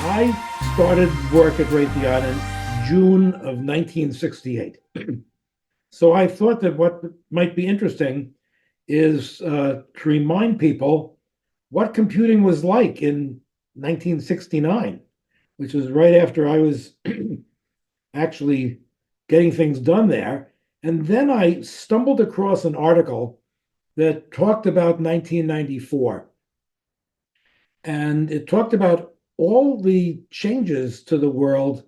I started work at Raytheon in June of 1968. So I thought that what might be interesting is to remind people what computing was like in 1969, which was right after I was actually getting things done there. And then I stumbled across an article that talked about 1994. And it talked about all the changes to the world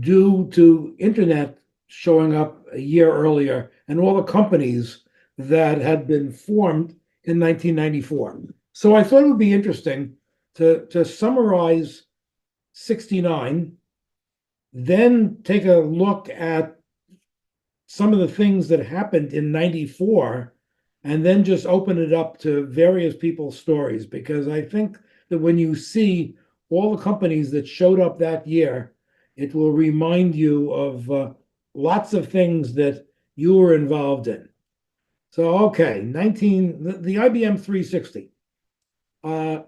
due to internet showing up a year earlier and all the companies that had been formed in 1994. So I thought it would be interesting to summarize 69, then take a look at some of the things that happened in 94, and then just open it up to various people's stories, because I think that when you see all the companies that showed up that year, it will remind you of lots of things that you were involved in. So, okay, the IBM 360. Uh,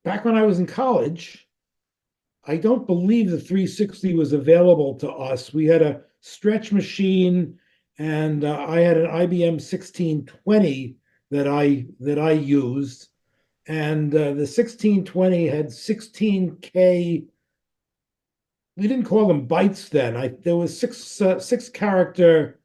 Back when I was in college, I don't believe the 360 was available to us. We had a stretch machine, and I had an IBM 1620 that I used, and the 1620 had 16K. We didn't call them bytes then. There was six characters,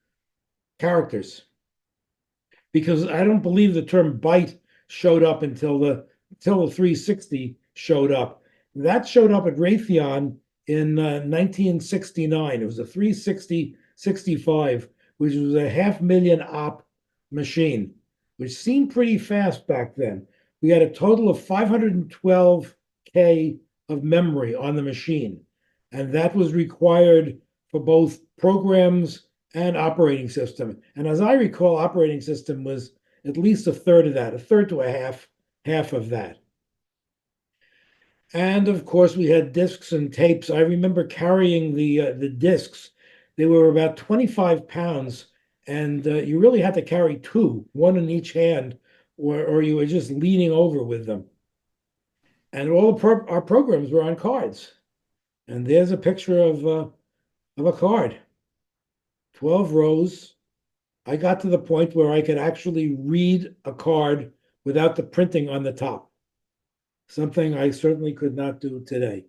because I don't believe the term byte showed up until the 360 showed up. That showed up at Raytheon in 1969. It was a 360/65, which was a 500,000 op machine, which seemed pretty fast back then. We had a total of 512K of memory on the machine, and that was required for both programs and operating system. And as I recall, operating system was at least a third of that, a third to a half of that. And of course, we had discs and tapes. I remember carrying the discs. They were about 25 pounds, and you really had to carry two, one in each hand, or you were just leaning over with them. And our programs were on cards. And there's a picture of a card, 12 rows. I got to the point where I could actually read a card without the printing on the top, something I certainly could not do today.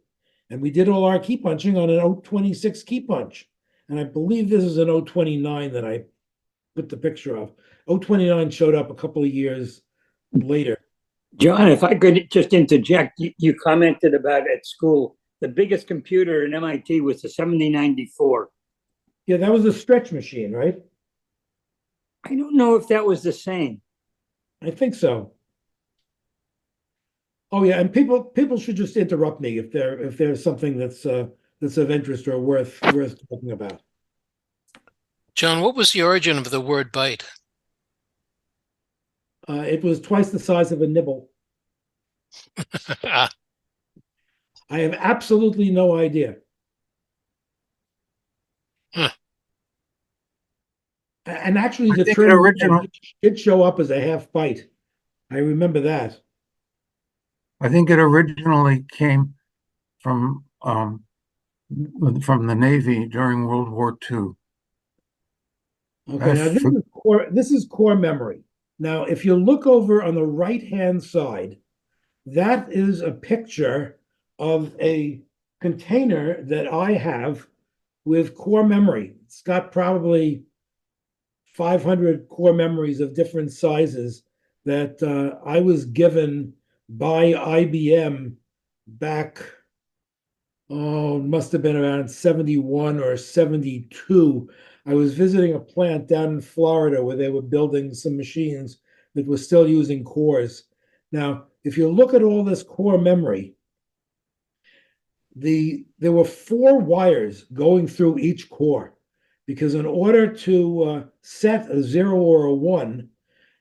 And we did all our key punching on an 026 key punch. And I believe this is an 029 that I put the picture of. 029 showed up a couple of years later. John, if I could just interject, you commented about at school, the biggest computer in MIT was the 7094. Yeah, that was a stretch machine, right? I don't know if that was the same. I think so. Oh yeah, and people should just interrupt me if there's something that's of interest or worth talking about. John, what was the origin of the word byte? It was twice the size of a nibble. I have absolutely no idea. Huh. And actually, I the think it term originally, did show up as a half byte. I remember that. I think it originally came from the Navy during World War II. Okay, now this is core memory. Now, if you look over on the right-hand side, that is a picture of a container that I have with core memory. It's got probably 500 core memories of different sizes that I was given by IBM back, oh, it must have been around 71 or 72. I was visiting a plant down in Florida where they were building some machines that were still using cores. Now, if you look at all this core memory, there were 4 wires going through each core, because in order to set a 0 or a 1,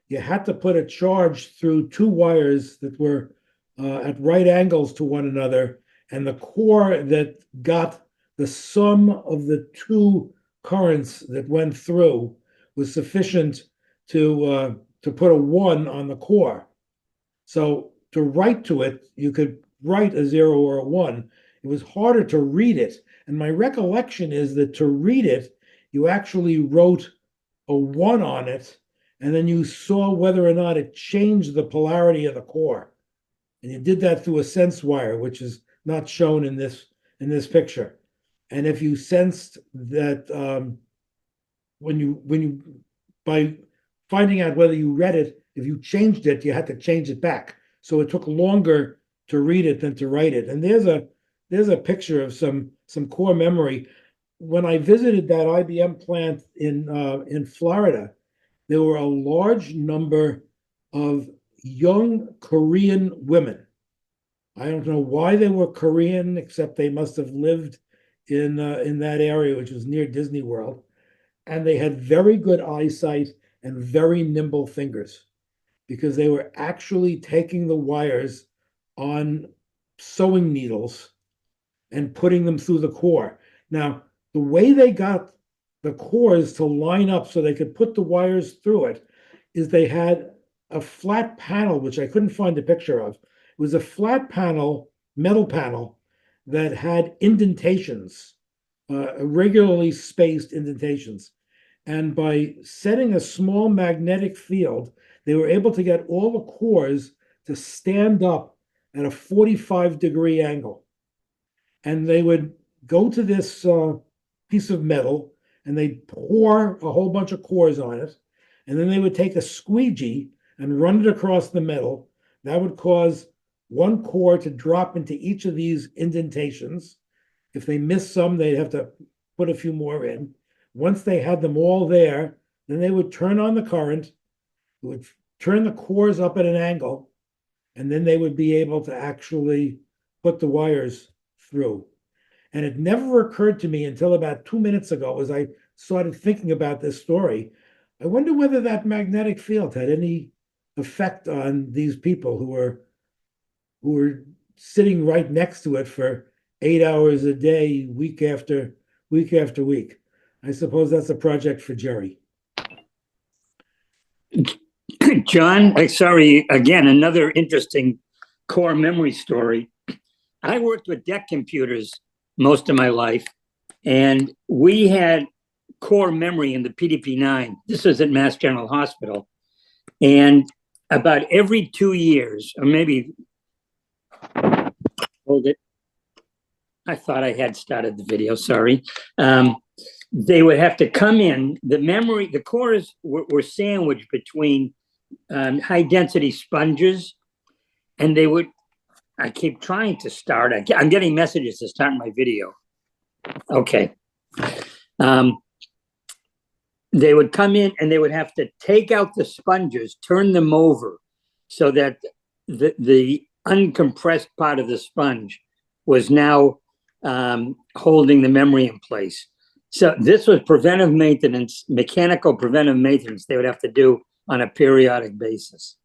you had to put a charge through 2 wires that were at right angles to one another, and the core that got the sum of the 2 currents that went through was sufficient to put a 1 on the core. So to write to it, you could write a 0 or a 1. it was harder to read it. And my recollection is that to read it, you actually wrote a 1 on it, and then you saw whether or not it changed the polarity of the core. And you did that through a sense wire, which is not shown in this picture. And if you sensed that when you by finding out whether you read it, if you changed it, you had to change it back. So it took longer to read it than to write it. And there's a picture of some core memory. When I visited that IBM plant in Florida, there were a large number of young Korean women. I don't know why they were Korean, except they must have lived in that area, which was near Disney World. And they had very good eyesight and very nimble fingers, because they were actually taking the wires on sewing needles and putting them through the core. Now, the way they got the cores to line up so they could put the wires through it is they had a flat panel, which I couldn't find a picture of. It was a flat panel, metal panel, that had indentations, irregularly spaced indentations. And by setting a small magnetic field, they were able to get all the cores to stand up at a 45-degree angle. And they would go to this piece of metal, and they'd pour a whole bunch of cores on it. And then they would take a squeegee and run it across the metal. That would cause one core to drop into each of these indentations. If they missed some, they'd have to put a few more in. Once they had them all there, then they would turn on the current, would turn the cores up at an angle, and then they would be able to actually put the wires through. And it never occurred to me until about 2 minutes ago, as I started thinking about this story, I wonder whether that magnetic field had any effect on these people who were sitting right next to it for 8 hours a day, week after week. I suppose that's a project for Jerry. John, sorry, again, another interesting core memory story. I worked with DEC computers most of my life, and we had core memory in the PDP-9. This was at Mass General Hospital. And about every 2 years, or maybe, hold it. I thought I had started the video, sorry. They would have to come in. The cores were sandwiched between high density sponges, and I keep trying to start. I'm getting messages to start my video. Okay. They would come in and they would have to take out the sponges, turn them over so that the uncompressed part of the sponge was now holding the memory in place. So this was preventive maintenance, mechanical preventive maintenance they would have to do on a periodic basis.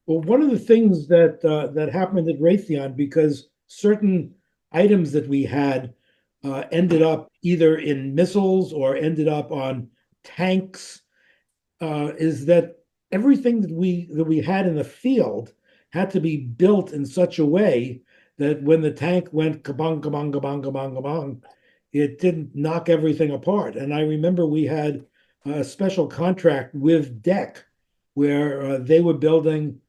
Well, one of the things that happened at Raytheon, because certain items that we had ended up either in missiles or ended up on tanks, is that everything that we had in the field had to be built in such a way that when the tank went kabong, kabong, kabong, kabong, kabong, it didn't knock everything apart. And I remember we had a special contract with DEC where they were building,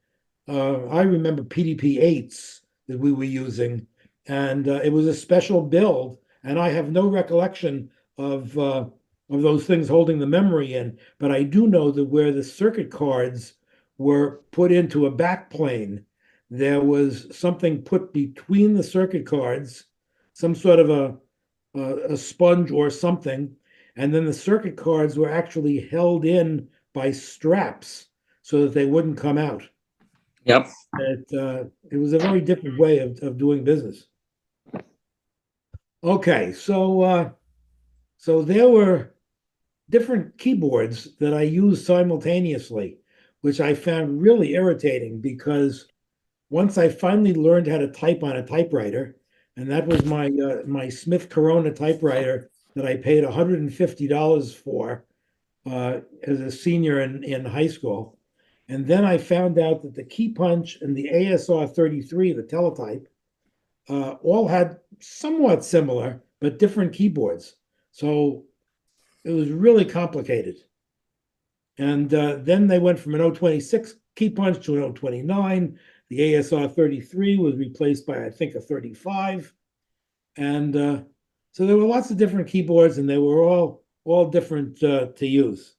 I remember PDP-8s that we were using, and it was a special build. And I have no recollection of those things holding the memory in, but I do know that where the circuit cards were put into a backplane, there was something put between the circuit cards, some sort of a sponge or something, and then the circuit cards were actually held in by straps so that they wouldn't come out. Yep. It was a very different way of doing business. Okay, so there were different keyboards that I used simultaneously, which I found really irritating, because once I finally learned how to type on a typewriter, and that was my Smith Corona typewriter that I paid $150 for as a senior in high school. And then I found out that the key punch and the ASR 33, the teletype, all had somewhat similar but different keyboards. So it was really complicated. And then they went from an 026 key punch to an 029. The ASR 33 was replaced by, I think, a 35. And so there were lots of different keyboards, and they were all different to use.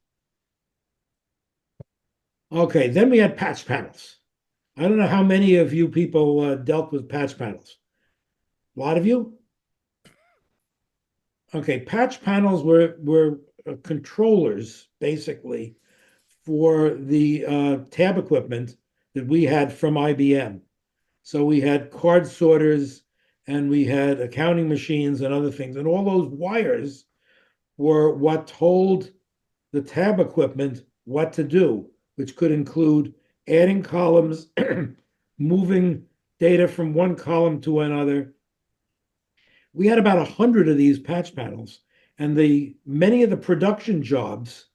Okay, then we had patch panels. I don't know how many of you people dealt with patch panels. A lot of you? Okay, patch panels were controllers basically for the tab equipment that we had from IBM. So we had card sorters and we had accounting machines and other things, and all those wires were what told the tab equipment what to do, which could include adding columns, moving data from one column to another. We had about 100 of these patch panels, and many of the production jobs,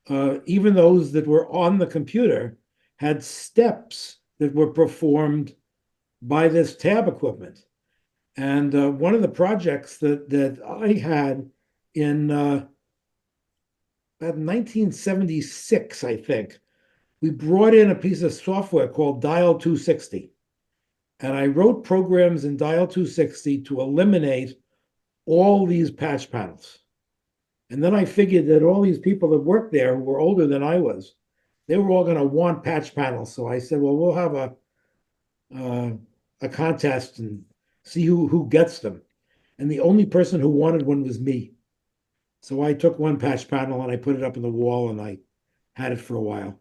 even those that were on the computer, had steps that were performed by this tab equipment. And one of the projects that I had in about 1976, I think, we brought in a piece of software called Dial 260. And I wrote programs in Dial 260 to eliminate all these patch panels. And then I figured that all these people that worked there who were older than I was, they were all going to want patch panels. So I said, well, we'll have a contest and see who gets them. And the only person who wanted one was me. So I took one patch panel and I put it up on the wall and I had it for a while.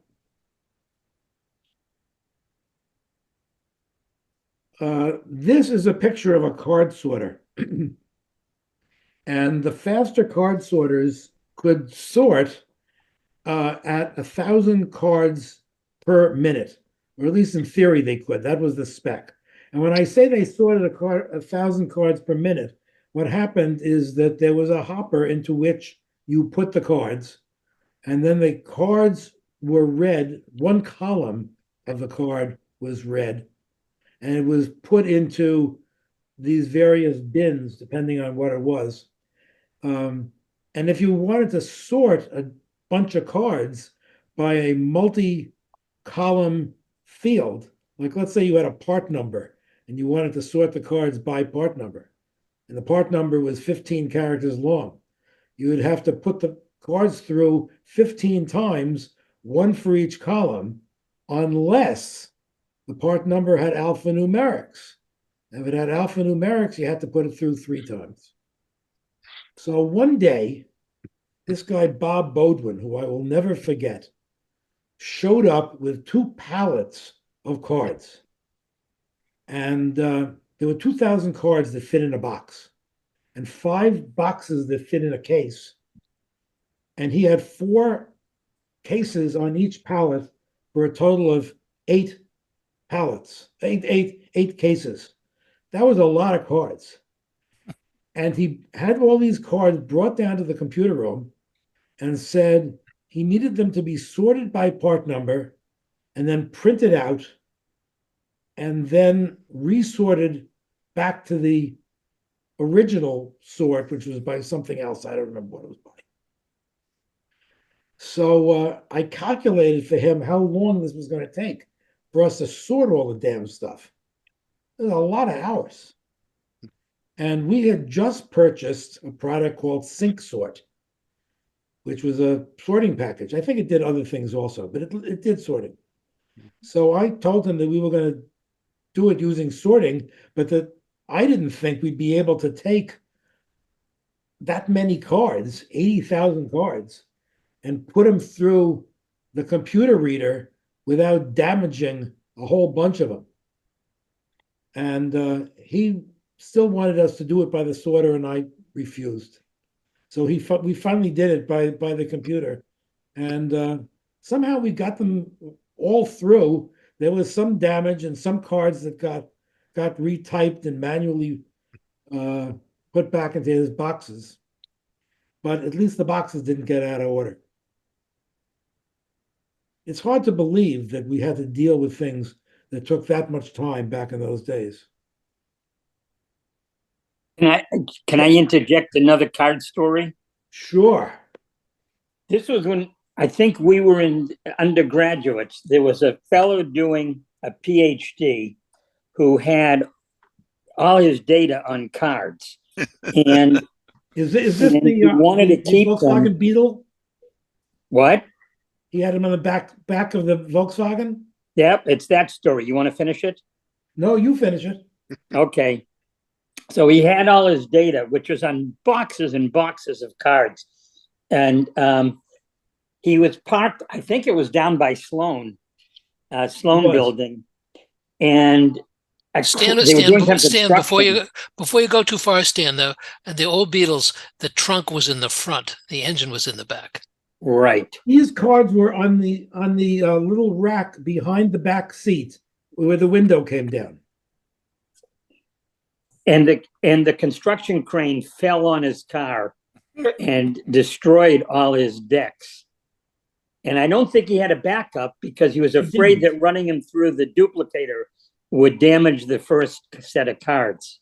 This is a picture of a card sorter. And the faster card sorters could sort at 1,000 cards per minute, or at least in theory they could. That was the spec. And when I say they sorted 1,000 cards per minute, what happened is that there was a hopper into which you put the cards, and then the cards were read. One column of the card was read, and it was put into these various bins, depending on what it was. And if you wanted to sort a bunch of cards by a multi-column field, like let's say you had a part number and you wanted to sort the cards by part number, and the part number was 15 characters long, you would have to put the cards through 15 times, one for each column, unless the part number had alphanumerics. If it had alphanumerics, you had to put it through 3 times. So one day, this guy, Bob Bodwin, who I will never forget, showed up with 2 pallets of cards. And there were 2,000 cards that fit in a box, and 5 boxes that fit in a case. And he had 4 cases on each pallet for a total of 8 pallets, eight cases. That was a lot of cards. And he had all these cards brought down to the computer room and said he needed them to be sorted by part number and then printed out and then resorted back to the original sort, which was by something else. I don't remember what it was by. So I calculated for him how long this was going to take for us to sort all the damn stuff. It was a lot of hours. And we had just purchased a product called Sync Sort, which was a sorting package. I think it did other things also, but it did sorting. So I told him that we were going to do it using sorting, but that I didn't think we'd be able to take that many cards, 80,000 cards, and put them through the computer reader without damaging a whole bunch of them. And he still wanted us to do it by the sorter, and I refused. So we finally did it by the computer, and somehow we got them all through. There was some damage and some cards that got retyped and manually put back into his boxes, but at least the boxes didn't get out of order. It's hard to believe that we had to deal with things that took that much time back in those days. Can I interject another card story? Sure. This was when I think we were in undergraduates. There was a fellow doing a PhD who had all his data on cards, and Is this and he wanted to the keep Volkswagen them. Beetle? What? He had him on the back of the Volkswagen? Yep, it's that story. You want to finish it? No, you finish it. Okay. So he had all his data, which was on boxes and boxes of cards. And he was parked, I think it was down by Sloan Building. And Stan, they were doing some Stan, construction. before you go too far, Stan, the old Beetles, the trunk was in the front, the engine was in the back. Right. These cards were on the little rack behind the back seat where the window came down. And the construction crane fell on his car and destroyed all his decks. And I don't think he had a backup because he was afraid that running him through the duplicator would damage the first set of cards.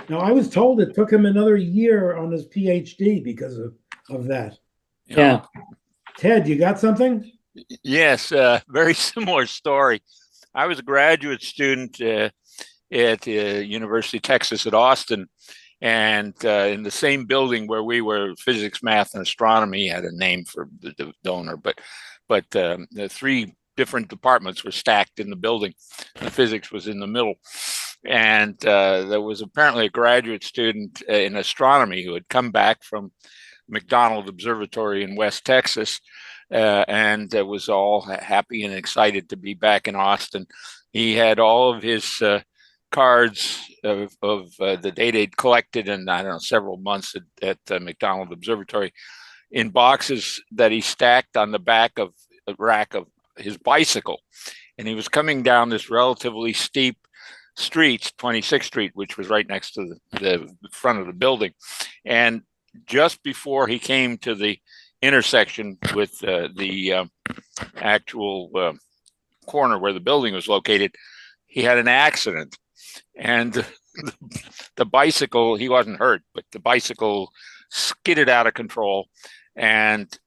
Now, I was told it took him another year on his PhD because of that. Yeah. Ted, you got something? Yes, very similar story. I was a graduate student at University of Texas at Austin, and in the same building where we were, physics, math, and astronomy had a name for the donor, but the three different departments were stacked in the building. The physics was in the middle. And there was apparently a graduate student in astronomy who had come back from McDonald Observatory in West Texas and was all happy and excited to be back in Austin. He had all of his cards of the data he'd collected in, I don't know, several months at McDonald Observatory in boxes that he stacked on the back of a rack of his bicycle. And he was coming down this relatively steep street, 26th Street, which was right next to the front of the building. And just before he came to the intersection with the actual corner where the building was located, he had an accident. And the bicycle, he wasn't hurt, but the bicycle skidded out of control, and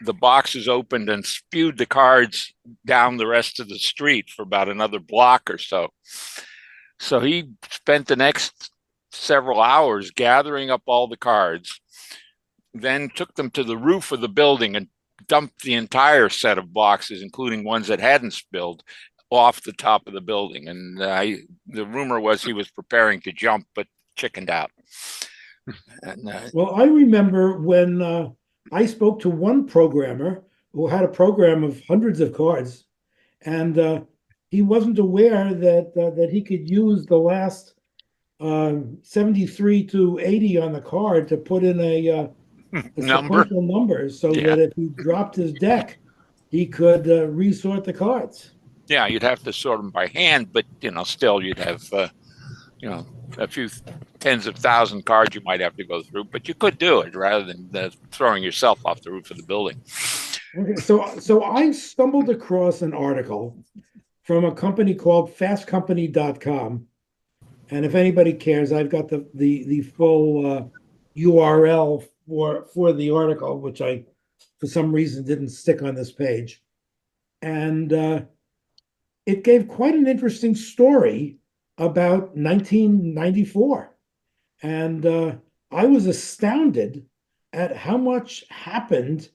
the boxes opened and spewed the cards down the rest of the street for about another block or so. So he spent the next several hours gathering up all the cards, then took them to the roof of the building and dumped the entire set of boxes, including ones that hadn't spilled, off the top of the building. And the rumor was he was preparing to jump, but chickened out. And, well, I remember when I spoke to one programmer who had a program of hundreds of cards, and he wasn't aware that he could use the last 73 to 80 on the card to put in a sequential numbers so that if he dropped his deck, he could resort the cards. Yeah, you'd have to sort them by hand, but still you'd have a few tens of thousand cards you might have to go through, but you could do it rather than throwing yourself off the roof of the building. Okay, so I stumbled across an article from a company called fastcompany.com. And if anybody cares, I've got the full URL for the article, which I, for some reason, didn't stick on this page. And it gave quite an interesting story about 1994. And I was astounded at how much happened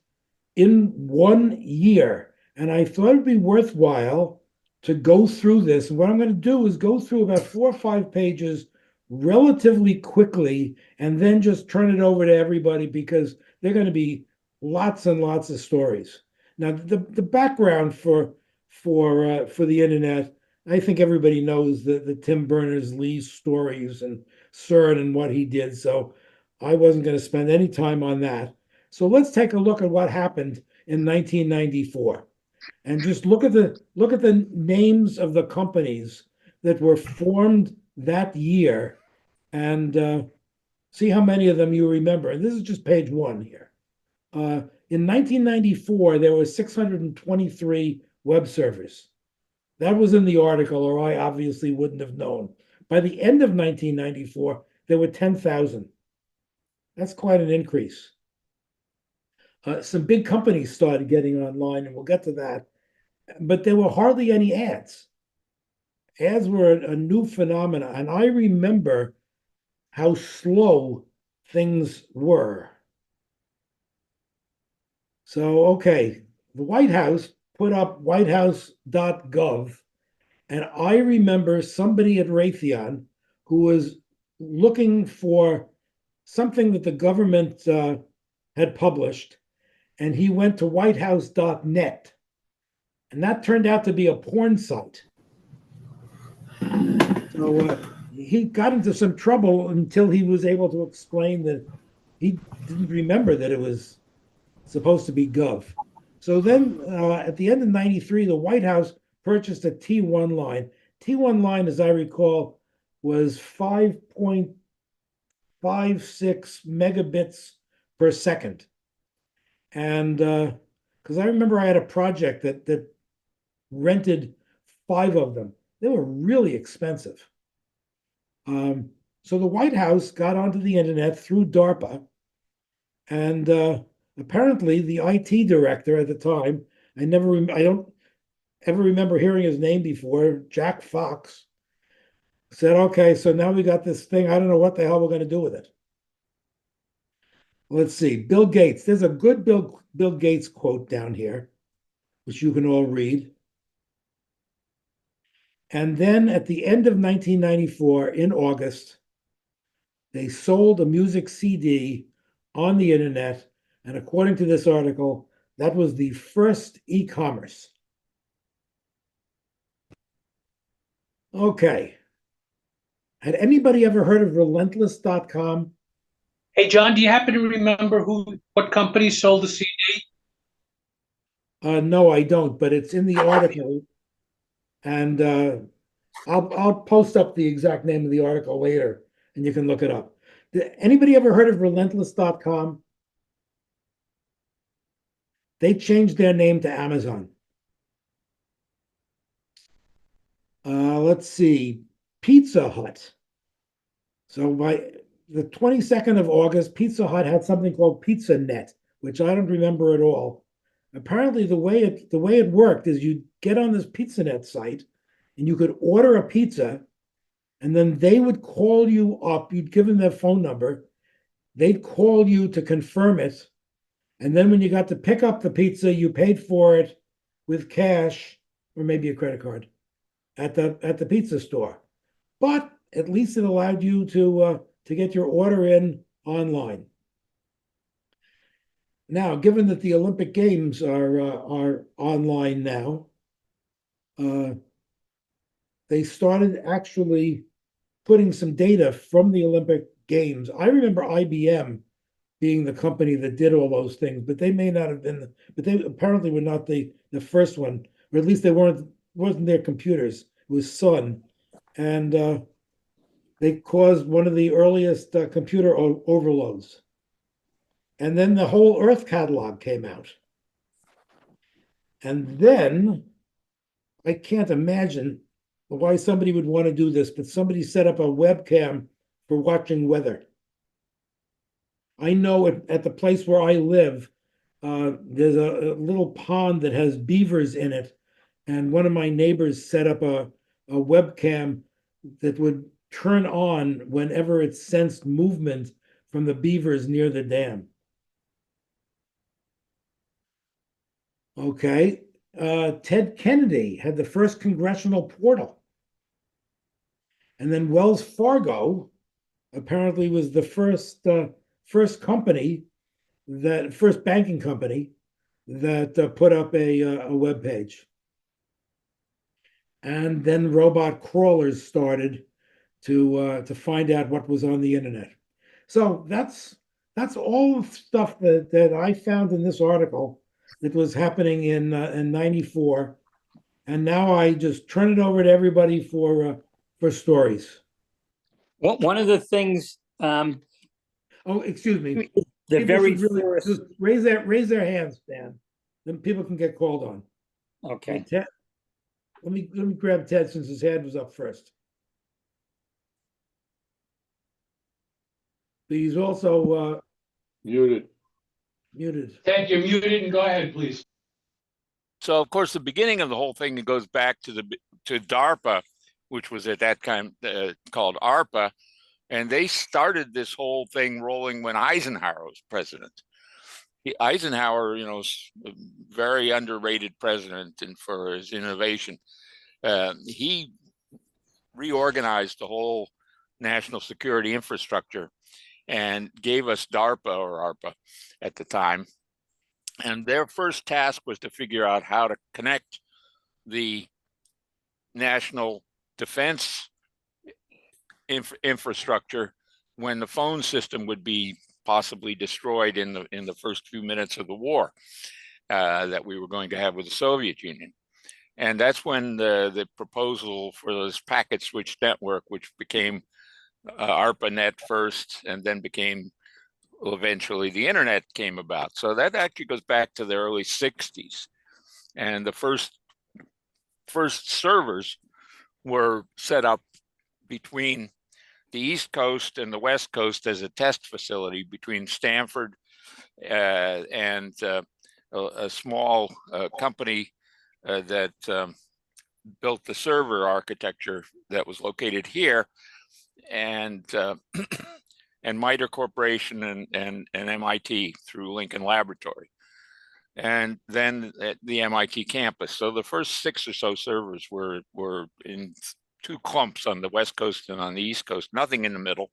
in 1 year. And I thought it'd be worthwhile to go through this. And what I'm going to do is go through about 4 or 5 pages relatively quickly, and then just turn it over to everybody because there are going to be lots and lots of stories. Now, the background for the internet, I think everybody knows the Tim Berners-Lee stories and CERN and what he did. So I wasn't going to spend any time on that. So let's take a look at what happened in 1994. And just look at the names of the companies that were formed that year, and see how many of them you remember. And this is just page 1 here. In 1994, there were 623 web servers. That was in the article, or I obviously wouldn't have known. By the end of 1994, there were 10,000. That's quite an increase. Some big companies started getting online, and we'll get to that. But there were hardly any ads. Ads were a new phenomenon, and I remember how slow things were. So, okay, the White House put up whitehouse.gov, and I remember somebody at Raytheon who was looking for something that the government had published, and he went to whitehouse.net, and that turned out to be a porn site. So he got into some trouble until he was able to explain that he didn't remember that it was supposed to be Gov. So then at the end of 93, the White House purchased a T1 line. T1 line, as I recall, was 5.56 megabits per second. And because I remember I had a project that rented 5 of them. They were really expensive. So the White House got onto the internet through DARPA, and apparently the IT director at the time, I don't ever remember hearing his name before, Jack Fox, said, okay, so now we got this thing. I don't know what the hell we're going to do with it. Let's see, Bill Gates. There's a good Bill Gates quote down here, which you can all read. And then at the end of 1994, in August, they sold a music CD on the internet. And according to this article, that was the first e-commerce. Okay. Had anybody ever heard of relentless.com? Hey, John, do you happen to remember what company sold the CD? No, I don't, but it's in the article. And I'll post up the exact name of the article later, and you can look it up. Anybody ever heard of relentless.com? They changed their name to Amazon. Let's see, Pizza Hut. So by the 22nd of August, Pizza Hut had something called PizzaNet, which I don't remember at all. Apparently, the way it worked is you'd get on this PizzaNet site, and you could order a pizza, and then they would call you up. You'd give them their phone number. They'd call you to confirm it. And then when you got to pick up the pizza, you paid for it with cash or maybe a credit card at the pizza store. But at least it allowed you to get your order in online. Now, given that the Olympic Games are online now, they started actually putting some data from the Olympic Games. I remember IBM being the company that did all those things, but they may not have been, but they apparently were not the first one, or at least they wasn't their computers. It was Sun, and they caused one of the earliest computer overloads. And then the whole Earth catalog came out. And then I can't imagine why somebody would want to do this, but somebody set up a webcam for watching weather. I know at the place where I live, there's a little pond that has beavers in it. And one of my neighbors set up a webcam that would turn on whenever it sensed movement from the beavers near the dam. Okay. Ted Kennedy had the first congressional portal. And then Wells Fargo apparently was the first company, first banking company that put up a web page. And then robot crawlers started to find out what was on the internet. So that's all the stuff that I found in this article that was happening in 94. And now I just turn it over to everybody for stories. Well, one of the things, Oh, excuse me. the People very should really first, just raise their hands, Dan. Then people can get called on. okay. Ted, let me grab Ted since his hand was up first. He's also Muted. muted. Ted, you're muted, and go ahead, please. So, of course, the beginning of the whole thing goes back to DARPA, which was at that time called ARPA, and they started this whole thing rolling when Eisenhower was president. Eisenhower, a very underrated president and for his innovation. He reorganized the whole national security infrastructure and gave us DARPA or ARPA at the time. And their first task was to figure out how to connect the national defense infrastructure when the phone system would be possibly destroyed in the first few minutes of the war that we were going to have with the Soviet Union. And that's when the proposal for this packet switch network, which became ARPANET first and then became eventually the internet, came about. So that actually goes back to the early 60s. And the first servers were set up between the East Coast and the West Coast as a test facility between Stanford and a small company that built the server architecture that was located here, and MITRE Corporation and MIT through Lincoln Laboratory, and then at the MIT campus. So the first 6 or so servers were in 2 clumps on the West Coast and on the East Coast, nothing in the middle.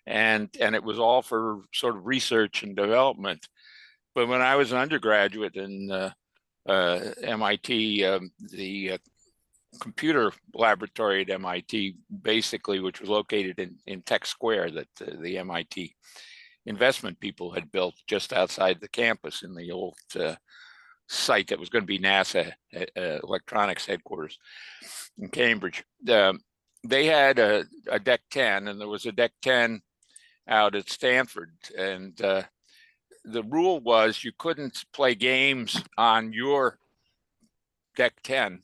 And it was all for sort of research and development. But when I was an undergraduate in MIT, the computer laboratory at MIT, basically, which was located in Tech Square, that the MIT investment people had built just outside the campus in the old site that was going to be NASA electronics headquarters in Cambridge. They had a Deck 10, and there was a Deck 10 out at Stanford. And the rule was you couldn't play games on your Deck 10,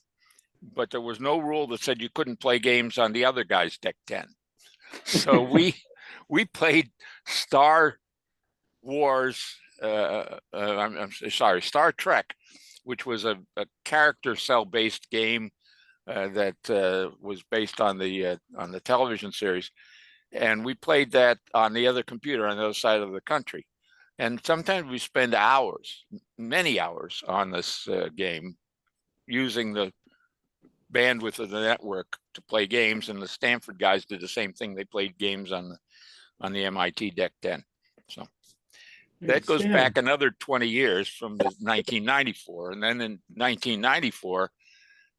but there was no rule that said you couldn't play games on the other guy's Deck 10. So we played Star Wars, I'm sorry, Star Trek, which was a character cell-based game that was based on the television series, and we played that on the other computer on the other side of the country. And sometimes we spend hours, many hours, on this game, using the bandwidth of the network to play games. And the Stanford guys did the same thing; they played games on the MIT Deck 10. So that goes back another 20 years from the 1994, and then in 1994.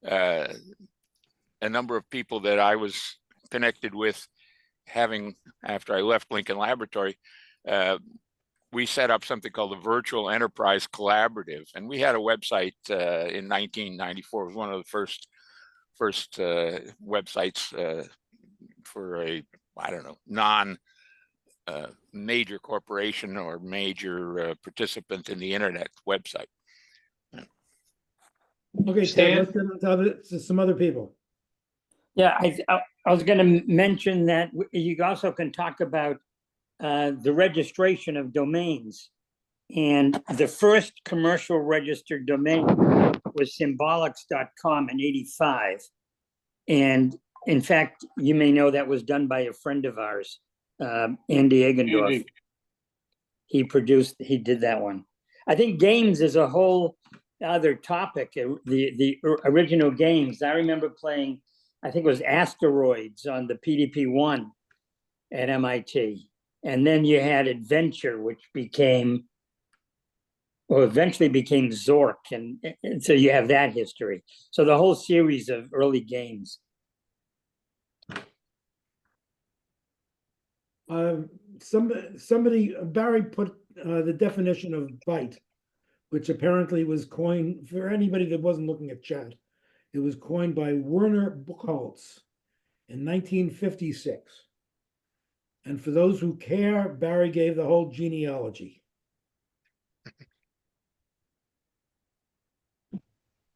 A number of people that I was connected with, after I left Lincoln Laboratory, we set up something called the Virtual Enterprise Collaborative, and we had a website in 1994. It was one of the first websites for a non major corporation or major participant in the internet website. Okay, Stan, let's get into some other people. Yeah, I was going to mention that you also can talk about the registration of domains. And the first commercial registered domain was symbolics.com in '85. And in fact, you may know that was done by a friend of ours, Andy Eggendorf. He did that one. I think games is a whole other topic. The original games. I remember playing, I think it was Asteroids on the PDP-1 at MIT. And then you had Adventure, which eventually became Zork. And so you have that history. So the whole series of early games. Barry put the definition of byte, which apparently was coined, for anybody that wasn't looking at chat, it was coined by Werner Buchholz in 1956. And for those who care, Barry gave the whole genealogy.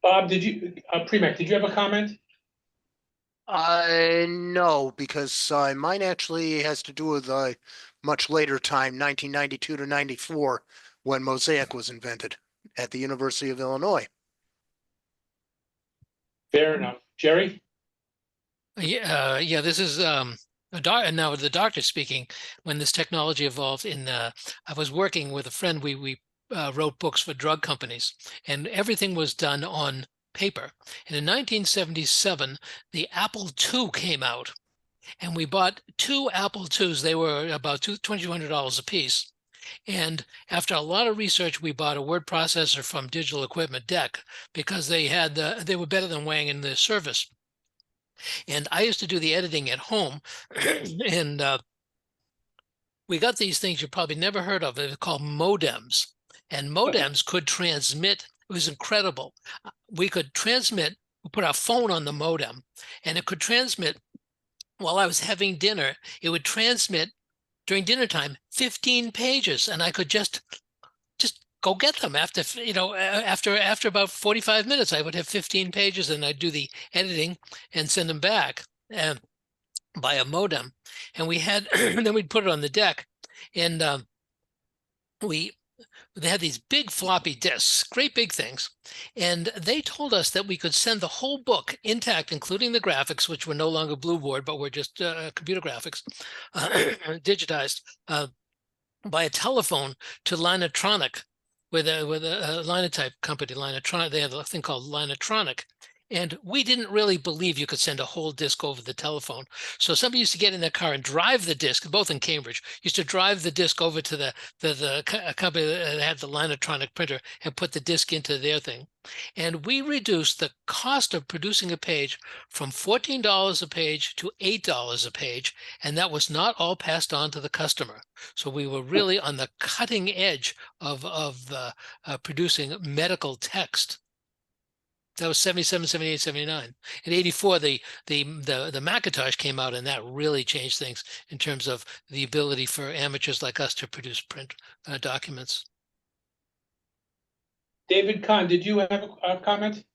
Bob, Premack, did you have a comment? No, because mine actually has to do with much later time, 1992 to 94, when Mosaic was invented at the University of Illinois. Fair enough. Jerry? Yeah, this is now the doctor speaking. When this technology evolved I was working with a friend. We wrote books for drug companies, and everything was done on paper. And in 1977, the Apple II came out, and we bought two Apple IIs. They were about $2,200 a piece. And after a lot of research, we bought a word processor from Digital Equipment DEC because they were better than Wang in the service. And I used to do the editing at home, and we got these things you probably never heard of. They're called modems, and modems could transmit. It was incredible. We could transmit. We put our phone on the modem, and it could transmit while I was having dinner. It would transmit during dinner time 15 pages, and I could just go get them after about 45 minutes. I would have 15 pages, and I'd do the editing and send them back by a modem. And we had then we'd put it on the deck, and they had these big floppy disks, great big things, and they told us that we could send the whole book intact, including the graphics, which were no longer blueboard but were just computer graphics, digitized, by a telephone to Linotronic, with a Linotype company, Linotronic. They had a thing called Linotronic. And we didn't really believe you could send a whole disk over the telephone. So somebody used to get in their car and drive the disk, both in Cambridge, used to drive the disk over to the company that had the Linotronic printer and put the disk into their thing. And we reduced the cost of producing a page from $14 a page to $8 a page. And that was not all passed on to the customer. So we were really on the cutting edge of producing medical text. That was 77, 78, 79. In 84, the Macintosh came out, and that really changed things in terms of the ability for amateurs like us to produce print documents. David Kahn, did you have a comment?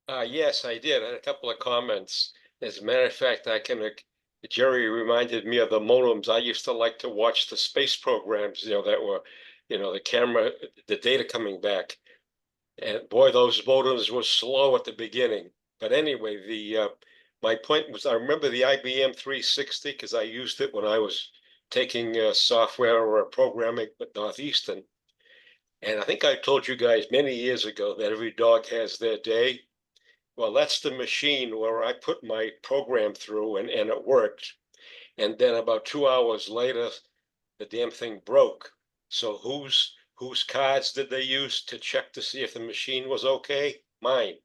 Yes, I did. I had a couple of comments. As a matter of fact, Jerry reminded me of the modems. I used to like to watch the space programs, that were, the camera, the data coming back. And boy, those modems were slow at the beginning. But anyway, my point was, I remember the IBM 360 because I used it when I was taking software or programming with Northeastern. And I think I told you guys many years ago that every dog has their day. Well, that's the machine where I put my program through and it worked. And then about 2 hours later, the damn thing broke. So whose cards did they use to check to see if the machine was okay? Mine.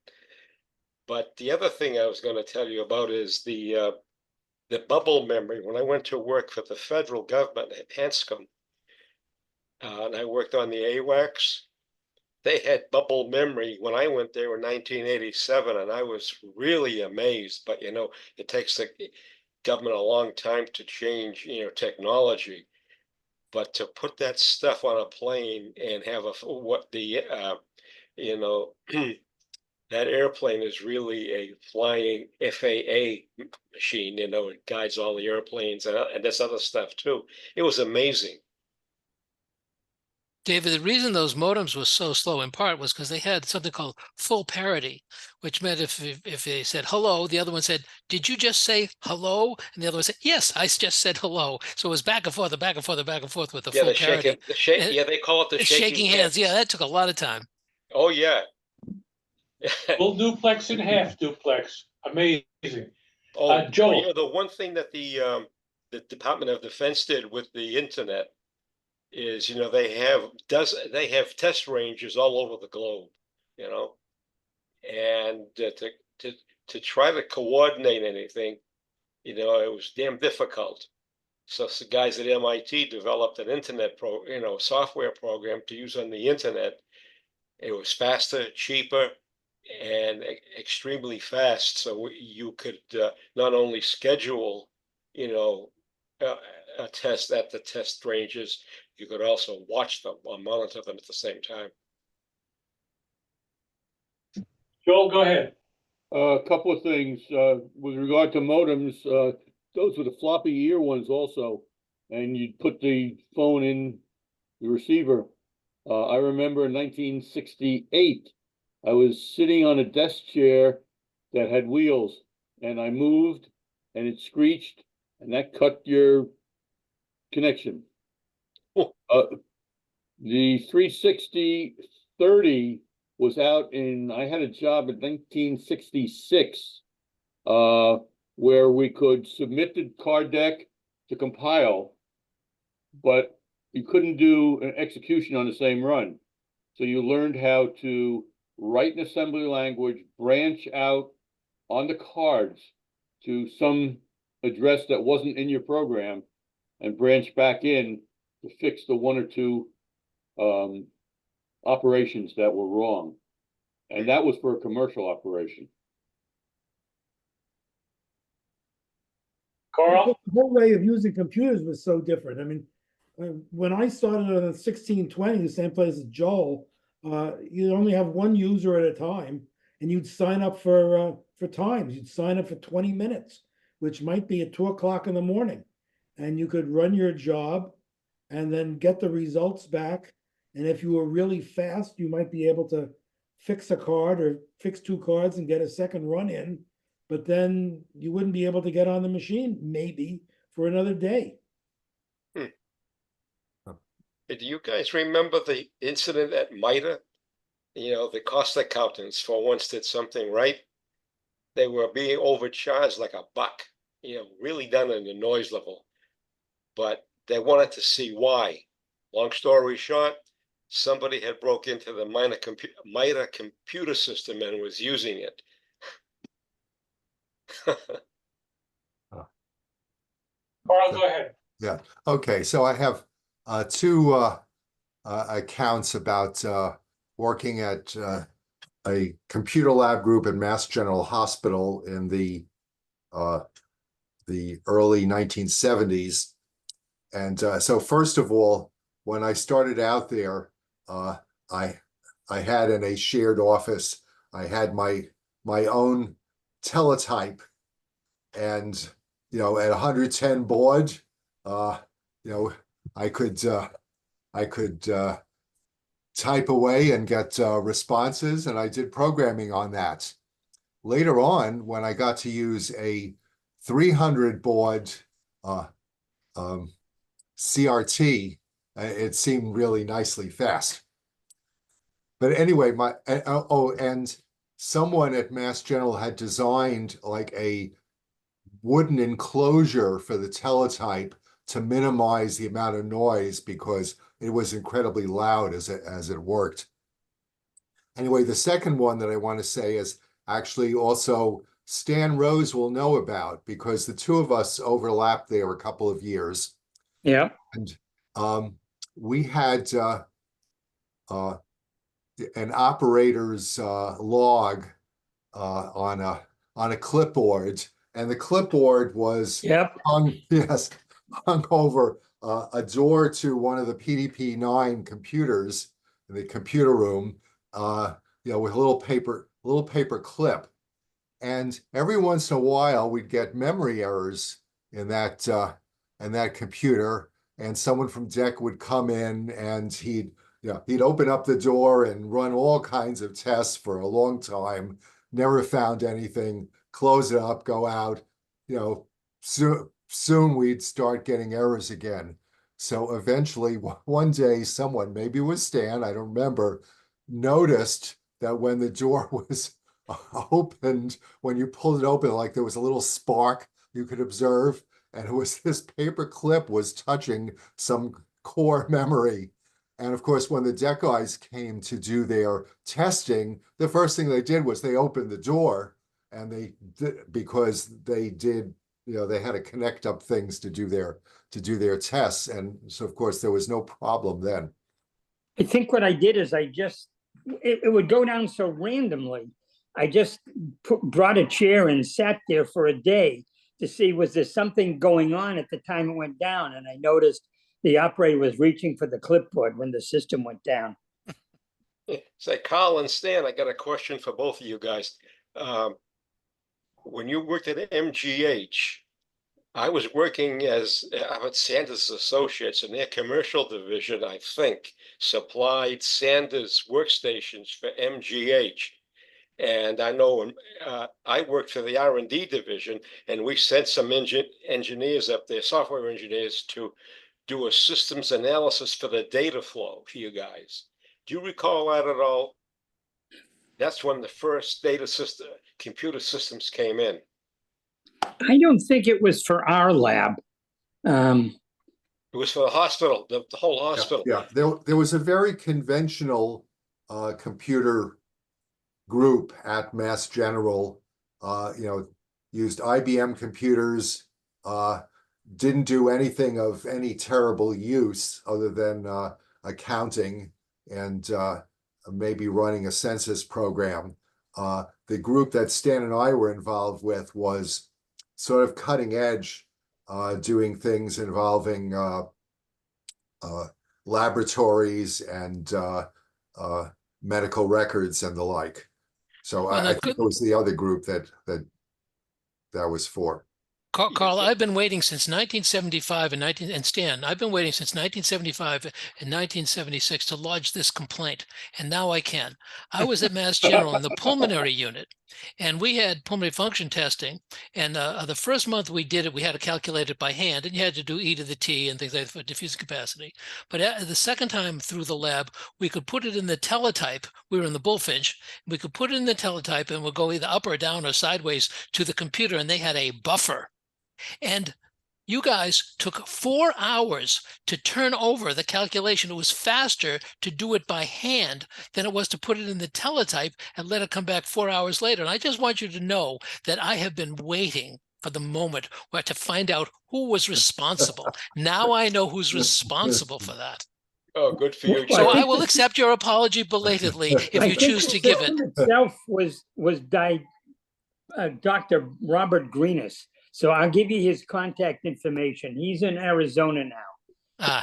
But the other thing I was going to tell you about is the bubble memory. When I went to work for the federal government at Hanscom, and I worked on the AWACS, they had bubble memory when I went there in 1987, and I was really amazed. But it takes the government a long time to change technology. But to put that stuff on a plane and have that airplane is really a flying FAA machine, it guides all the airplanes and this other stuff too. It was amazing. David, the reason those modems were so slow in part was because they had something called full parity, which meant if they said hello, the other one said, "Did you just say hello?" And the other one said, "Yes, I just said hello." So it was back and forth, and back and forth, and back and forth with the full parity. They call it the shaking hands. Yeah, that took a lot of time. Oh yeah. Full duplex and half duplex. Amazing. Oh, Joel. the one thing that the Department of Defense did with the internet is, they have test ranges all over the globe, and to try to coordinate anything, it was damn difficult. So the guys at MIT developed an internet software program to use on the internet. It was faster, cheaper, and extremely fast. So you could not only schedule, a test at the test ranges, you could also watch them or monitor them at the same time. Joel, go ahead. A couple of things with regard to modems. Those were the floppy ear ones also. and you'd put the phone in the receiver. I remember in 1968, I was sitting on a desk chair that had wheels, and I moved, and it screeched, and that cut your connection. Oh. The 360/30 was out in, I had a job in 1966, where we could submit the card deck to compile, but you couldn't do an execution on the same run. So you learned how to write in assembly language, branch out on the cards to some address that wasn't in your program, and branch back in to fix the one or two operations that were wrong. And that was for a commercial operation. Carl? The whole way of using computers was so different. I mean, when I started on the 1620, the same place as Joel, you'd only have one user at a time, and you'd sign up for times. You'd sign up for 20 minutes, which might be at 2 o'clock in the morning, and you could run your job and then get the results back. And if you were really fast, you might be able to fix a card or fix two cards and get a second run in, but then you wouldn't be able to get on the machine maybe for another day. Do you guys remember the incident at MITA? You know, the cost accountants for once did something right. They were being overcharged like $1, really done in the noise level. But they wanted to see why. Long story short, somebody had broke into the MITA computer system and was using it. Carl, go ahead. Yeah. Okay. So I have two accounts about working at a computer lab group at Mass General Hospital in the early 1970s. And so first of all, when I started out there, I had in a shared office, I had my own teletype, and at 110 baud, I could type away and get responses, and I did programming on that. Later on, when I got to use a 300 baud CRT, it seemed really nicely fast. But anyway, and someone at Mass General had designed like a wooden enclosure for the teletype to minimize the amount of noise because it was incredibly loud as it worked. Anyway, the second one that I want to say is actually also Stan Rose will know about, because the two of us overlapped there a couple of years. Yeah. And we had an operator's log on a clipboard, and the clipboard was hung over a door to one of the PDP-9 computers in the computer room, with a little paper clip. And every once in a while, we'd get memory errors in that computer, and someone from DEC would come in, and he'd open up the door and run all kinds of tests for a long time, never found anything, close it up, go out. Soon we'd start getting errors again. So eventually, one day, someone, maybe it was Stan, I don't remember, noticed that when the door was opened, when you pulled it open, like there was a little spark you could observe, and it was this paper clip was touching some core memory. And of course, when the DEC guys came to do their testing, the first thing they did was they opened the door, and because they did, they had to connect up things to do their tests. And so of course there was no problem then. I think what I did is it would go down so randomly. I just brought a chair and sat there for a day to see, was there something going on at the time it went down? And I noticed the operator was reaching for the clipboard when the system went down. Say, Carl and Stan, I got a question for both of you guys. When you worked at MGH, I was working as at Sanders Associates, and their commercial division, I think, supplied Sanders workstations for MGH. And I know I worked for the R&D division, and we sent some engineers up there, software engineers, to do a systems analysis for the data flow for you guys. Do you recall that at all? That's when the first computer systems came in. I don't think it was for our lab. It was for the hospital, the whole hospital. Yeah, there was a very conventional computer group at Mass General, used IBM computers, didn't do anything of any terrible use other than accounting and maybe running a census program. The group that Stan and I were involved with was sort of cutting edge, doing things involving laboratories and medical records and the like. So Well, I think it was the other group that was for. Carl, I've been waiting since 1975 and Stan, I've been waiting since 1975 and 1976 to lodge this complaint, and now I can. I was at Mass General in the pulmonary unit, and we had pulmonary function testing, and the first month we did it, we had to calculate it by hand, and you had to do E to the T and things like that for diffusion capacity. But the second time through the lab, we could put it in the teletype. We were in the Bullfinch. We could put it in the teletype, and we'll go either up or down or sideways to the computer, and they had a buffer. And you guys took 4 hours to turn over the calculation. It was faster to do it by hand than it was to put it in the teletype and let it come back 4 hours later. And I just want you to know that I have been waiting for the moment where to find out who was responsible. Now I know who's responsible for that. Oh, good for you. So I will accept your apology belatedly if you choose to give it. Itself was Dr. Robert Greenis. So I'll give you his contact information. He's in Arizona now.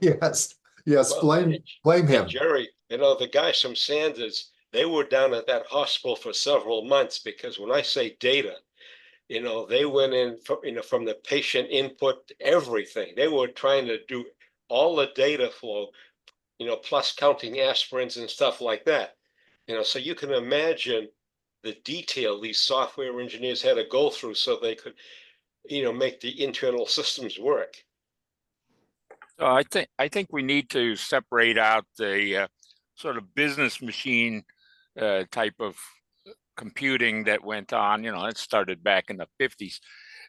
Yes, blame him. Jerry, the guys from Sanders, they were down at that hospital for several months because when I say data, they went in from the patient input, everything. They were trying to do all the data flow, plus counting aspirins and stuff like that. So you can imagine the detail these software engineers had to go through so they could, make the internal systems work. So I think we need to separate out the sort of business machine type of computing that went on. It started back in the 50s,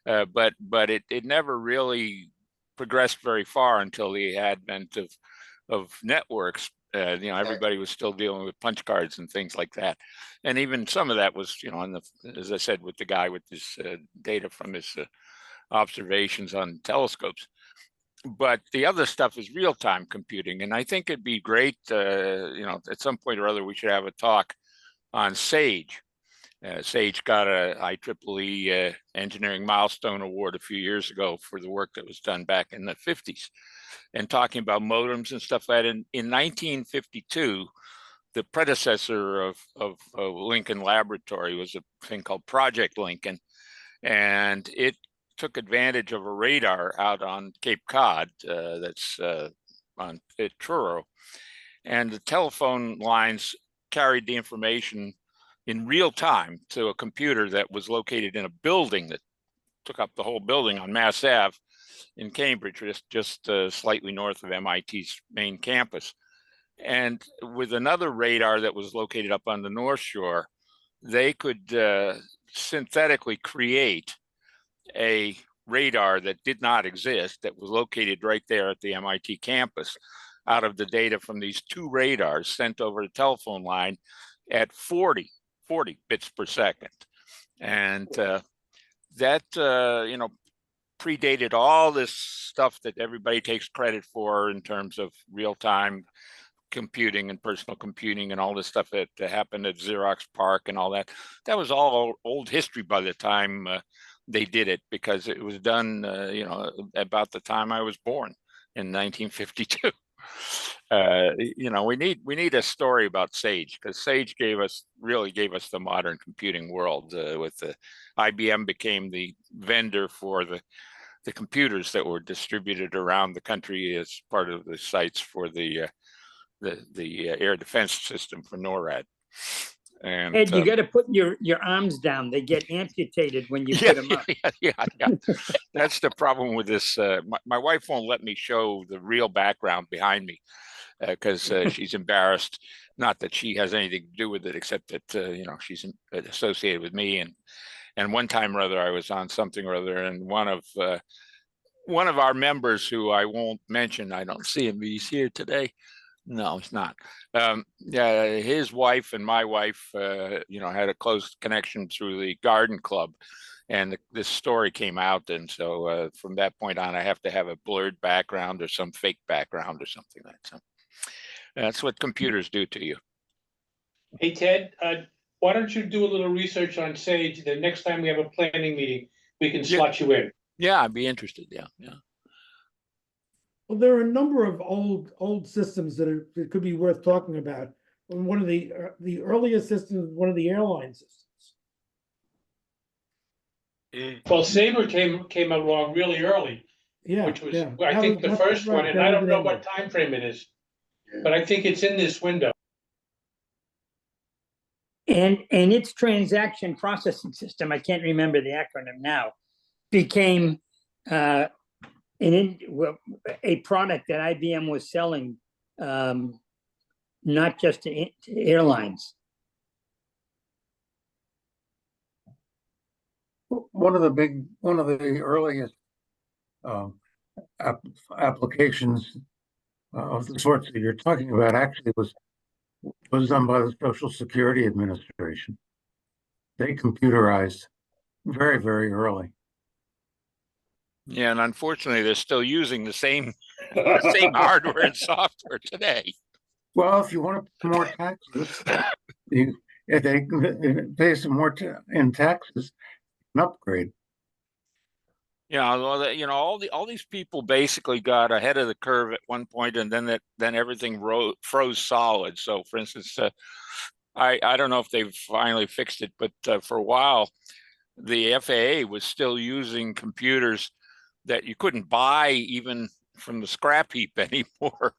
but it never really progressed very far until the advent of networks. Everybody was still dealing with punch cards and things like that, and even some of that was, as I said, with the guy with this data from his observations on telescopes. But the other stuff is real-time computing, and I think it'd be great. At some point or other, we should have a talk on SAGE. SAGE got a IEEE engineering milestone award a few years ago for the work that was done back in the 50s. And talking about modems and stuff like that. In 1952, the predecessor of Lincoln Laboratory was a thing called Project Lincoln, and it took advantage of a radar out on Cape Cod that's at Truro, and the telephone lines carried the information in real time to a computer that was located in a building that took up the whole building on Mass Ave in Cambridge, just slightly north of MIT's main campus. And with another radar that was located up on the North Shore, they could synthetically create a radar that did not exist, that was located right there at the MIT campus, out of the data from these 2 radars sent over the telephone line at 40 bits per second. And that, predated all this stuff that everybody takes credit for in terms of real-time computing and personal computing and all this stuff that happened at Xerox PARC and all that. That was all old history by the time they did it, because it was done, about the time I was born in 1952. we need a story about Sage, because Sage really gave us the modern computing world. With the IBM became the vendor for the computers that were distributed around the country as part of the sites for the air defense system for NORAD. And Ed, you got to put your arms down. They get amputated when you yeah, put them up. yeah. That's the problem with this. My wife won't let me show the real background behind me because she's embarrassed. Not that she has anything to do with it, except that she's associated with me. And one time or other, I was on something or other, and one of our members, who I won't mention, I don't see him. He's here today. No, it's not. Yeah, his wife and my wife, had a close connection through the garden club, and this story came out. And so from that point on, I have to have a blurred background or some fake background or something like that. So that's what computers do to you. Hey, Ted, why don't you do a little research on Sage? The next time we have a planning meeting, we can slot you in. Yeah, I'd be interested. Yeah. Well, there are a number of old systems that could be worth talking about. One of the earliest systems, one of the airline systems. Well, Sabre came along really early, Yeah, which was, yeah. I think, the first one, and I don't know what England. time frame it is, but I think it's in this window. And its transaction processing system, I can't remember the acronym now, became a product that IBM was selling, not just to airlines. One of the earliest applications of the sorts that you're talking about actually was done by the Social Security Administration. They computerized very, very early. Yeah, and unfortunately, they're still using the same hardware and software today. Well, if you want to pay more taxes, if they pay some more in taxes, an upgrade. Yeah, well, all these people basically got ahead of the curve at one point, and then everything froze solid. So, for instance, I don't know if they've finally fixed it, but for a while, the FAA was still using computers that you couldn't buy even from the scrap heap anymore,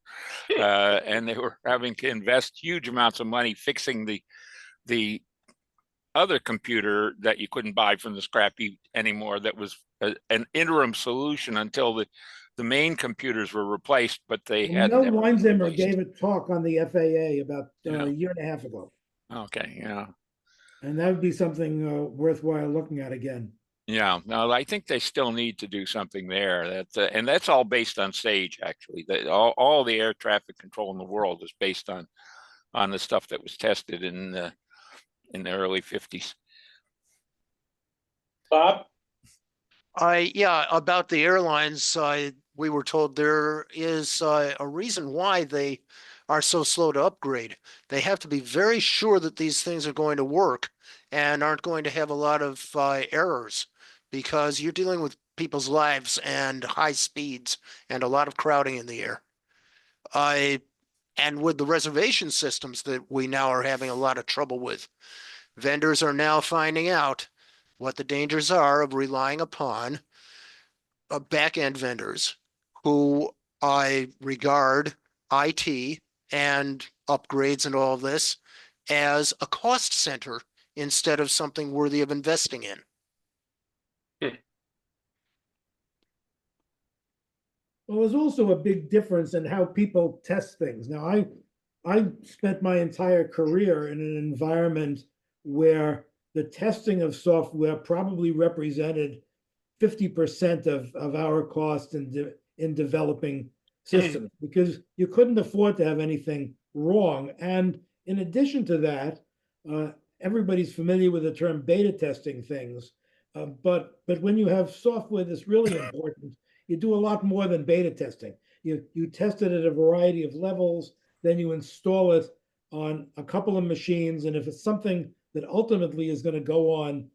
and they were having to invest huge amounts of money fixing the other computer that you couldn't buy from the scrap heap anymore. That was an interim solution until the main computers were replaced, but they had. Mel Weinzimmer gave a talk on the FAA about a year and a half ago. Okay, yeah. And that would be something worthwhile looking at again. Yeah, no, I think they still need to do something there. And that's all based on Sage, actually. All the air traffic control in the world is based on the stuff that was tested in the early 50s. Bob? Yeah, about the airlines, we were told there is a reason why they are so slow to upgrade. They have to be very sure that these things are going to work and aren't going to have a lot of errors, because you're dealing with people's lives and high speeds and a lot of crowding in the air. And with the reservation systems that we now are having a lot of trouble with, vendors are now finding out what the dangers are of relying upon back-end vendors who I regard IT and upgrades and all of this as a cost center instead of something worthy of investing in. Well, there's also a big difference in how people test things. Now, I spent my entire career in an environment where the testing of software probably represented 50% of our cost in developing systems, because you couldn't afford to have anything wrong. And in addition to that, everybody's familiar with the term beta testing things, but when you have software that's really important, you do a lot more than beta testing. You test it at a variety of levels, then you install it on a couple of machines, and if it's something that ultimately is going to go on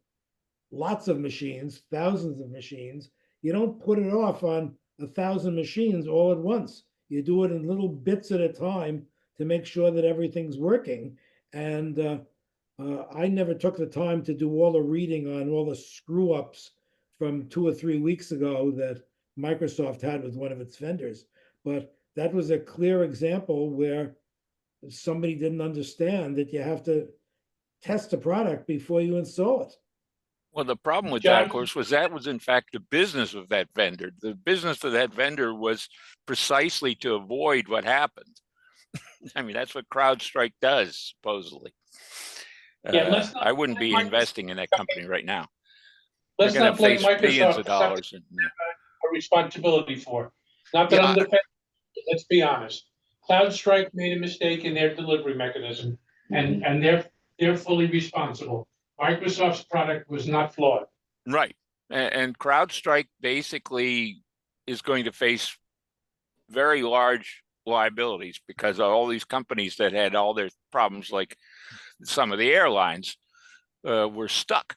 lots of machines, thousands of machines, you don't put it off on 1,000 machines all at once. You do it in little bits at a time to make sure that everything's working. And I never took the time to do all the reading on all the screw ups from 2 or 3 weeks ago that Microsoft had with one of its vendors. But that was a clear example where somebody didn't understand that you have to test the product before you install it. Well, the problem with that, John? of course, was that was in fact the business of that vendor. The business of that vendor was precisely to avoid what happened. I mean, that's what CrowdStrike does, supposedly. Yeah, let's not I wouldn't be blame investing in that company right now. They're Let's going not to blame face billions Microsoft of for something dollars. a responsibility for. Not that Yeah. I'm defending, let's be honest. CloudStrike made a mistake in their delivery mechanism, and they're fully responsible. Microsoft's product was not flawed. Right. And CrowdStrike basically is going to face very large liabilities because of all these companies that had all their problems, like some of the airlines were stuck.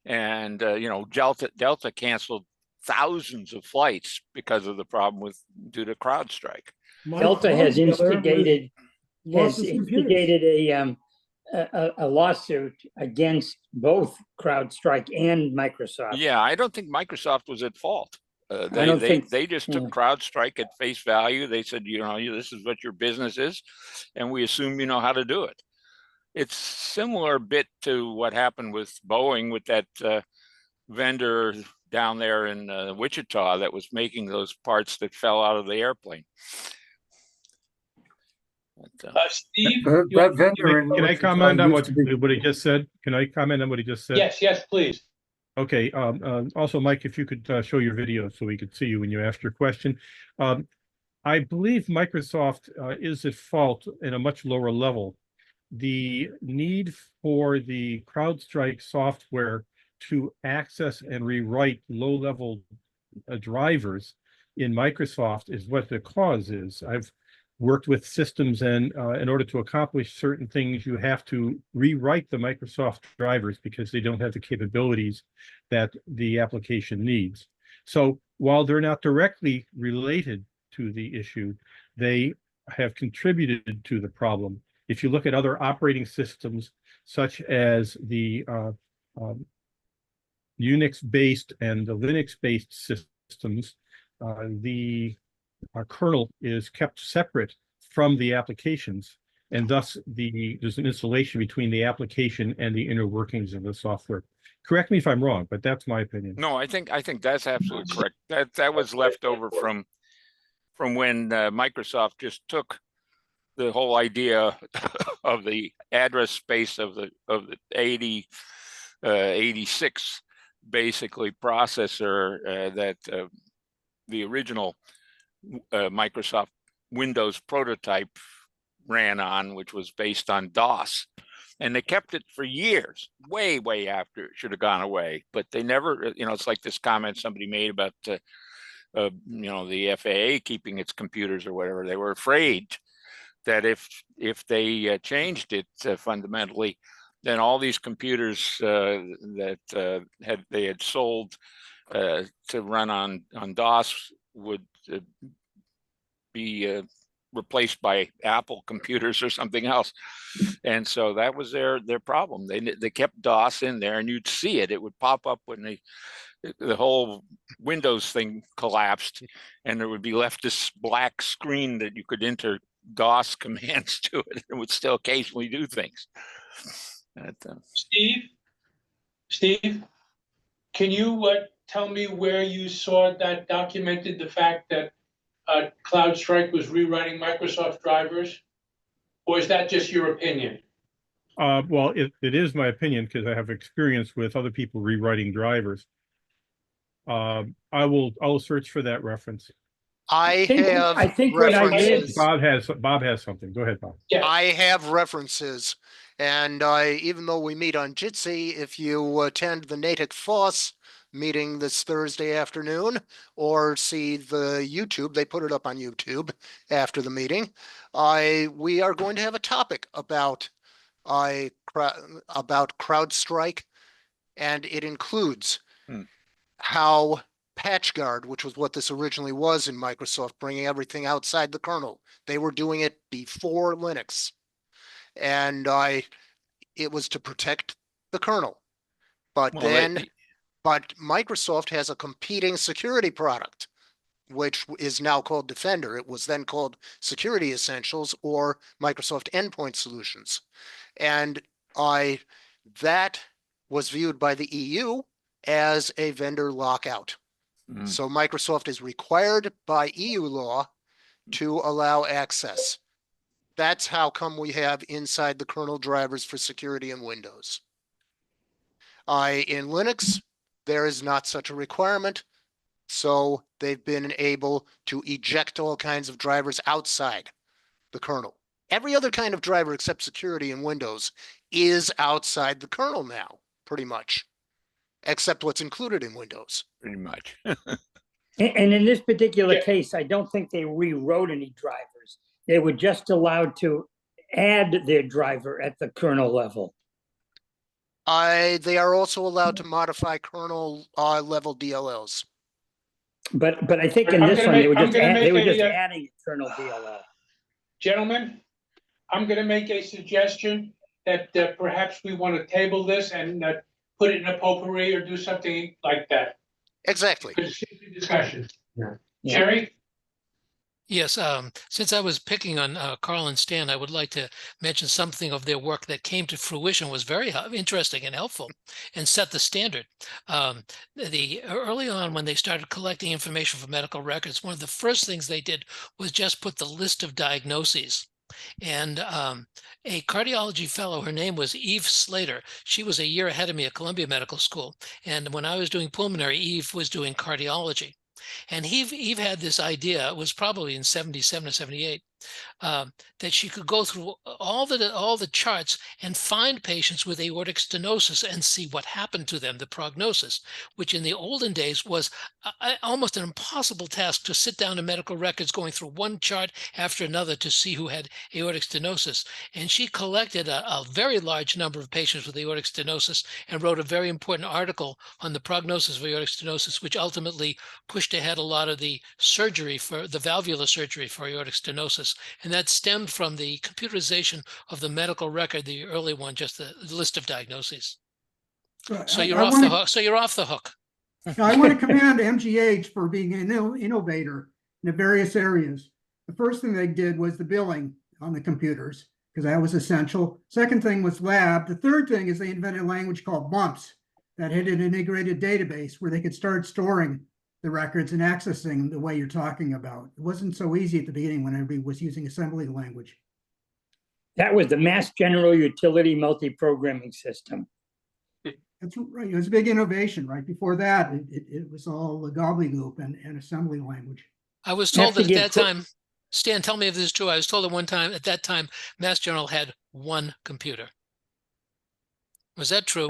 And, Delta canceled thousands of flights because of the problem due to CrowdStrike. Delta has instigated a lawsuit against both CrowdStrike and Microsoft. Yeah, I don't think Microsoft was at fault. They just took yeah. CrowdStrike at face value. They said, this is what your business is, and we assume you know how to do it. It's similar a bit to what happened with Boeing with that vendor down there in Wichita that was making those parts that fell out of the airplane. Steve, That vendor in Can I Wichita comment on used to be- what he just said? Can I comment on what he just said? yes, please. Okay. Also, Mike, if you could show your video so we could see you when you asked your question. I believe Microsoft is at fault in a much lower level. The need for the CrowdStrike software to access and rewrite low-level drivers in Microsoft is what the cause is. I've worked with systems, and in order to accomplish certain things, you have to rewrite the Microsoft drivers because they don't have the capabilities that the application needs. So while they're not directly related to the issue, they have contributed to the problem. If you look at other operating systems, such as the Unix-based and the Linux-based systems, the kernel is kept separate from the applications, and thus there's an insulation between the application and the inner workings of the software. Correct me if I'm wrong, but that's my opinion. No, I think that's absolutely correct. That was left over from when Microsoft just took the whole idea of the address space of the 86 basically processor that the original Microsoft Windows prototype ran on, which was based on DOS. And they kept it for years, way after it should have gone away. But they never, it's like this comment somebody made about, the FAA keeping its computers or whatever. They were afraid that if they changed it fundamentally, then all these computers that they had sold to run on DOS would be replaced by Apple computers or something else. And so that was their problem. They kept DOS in there, and you'd see it. It would pop up when the whole Windows thing collapsed, and there would be left this black screen that you could enter DOS commands to it. It would still occasionally do things. Steve, can you tell me where you saw that documented the fact that CloudStrike was rewriting Microsoft drivers, or is that just your opinion? Well, it is my opinion because I have experience with other people rewriting drivers. I'll search for that reference. I think what I read. Bob has something. Go ahead, Bob. Yeah. I have references, and even though we meet on Jitsi, if you attend the Natick Foss meeting this Thursday afternoon, or see the YouTube, they put it up on YouTube after the meeting. We are going to have a topic about CrowdStrike, and it includes how patch guard, which was what this originally was in Microsoft, bringing everything outside the kernel. They were doing it before Linux. And it was to protect the kernel. But but Microsoft has a competing security product, which is now called Defender. It was then called Security Essentials or Microsoft Endpoint Solutions. And that was viewed by the EU as a vendor lockout. So Microsoft is required by EU law to allow access. That's how come we have inside the kernel drivers for security in Windows. In Linux, there is not such a requirement. So they've been able to eject all kinds of drivers outside the kernel. Every other kind of driver except security in Windows is outside the kernel now, pretty much, except what's included in Windows. Pretty much. And in this particular case, I don't think they rewrote any drivers. They were just allowed to add their driver at the kernel level. They are also allowed to modify kernel level DLLs. But I think in this one, they were just adding a kernel DLL. Gentlemen, I'm going to make a suggestion that perhaps we want to table this and put it in a potpourri or do something like that. Exactly. Discussion. Yeah. Jerry? Yes, since I was picking on Carl and Stan, I would like to mention something of their work that came to fruition, was very interesting and helpful, and set the standard. Early on, when they started collecting information from medical records, one of the first things they did was just put the list of diagnoses. And a cardiology fellow, her name was Eve Slater. She was a year ahead of me at Columbia Medical School. And when I was doing pulmonary, Eve was doing cardiology. And Eve had this idea, it was probably in 77 or 78, that she could go through all the charts and find patients with aortic stenosis and see what happened to them, the prognosis, which in the olden days was almost an impossible task, to sit down in medical records going through one chart after another to see who had aortic stenosis. And she collected a very large number of patients with aortic stenosis and wrote a very important article on the prognosis of aortic stenosis, which ultimately pushed ahead a lot of the surgery for the valvular surgery for aortic stenosis. And that stemmed from the computerization of the medical record, the early one, just the list of diagnoses. So you're off the hook. So you're off the hook. I want to commend MGH for being an innovator in the various areas. The first thing they did was the billing on the computers, because that was essential. Second thing was lab. The third thing is they invented a language called bumps that had an integrated database where they could start storing the records and accessing the way you're talking about. It wasn't so easy at the beginning when everybody was using assembly language. That was the Mass General Utility Multi-Programming System. That's right. It was a big innovation. Right before that, it was all the gobbledygook and assembly language. I was told that at that time, Stan, tell me if this is true. I was told at that time, Mass General had one computer. Was that true?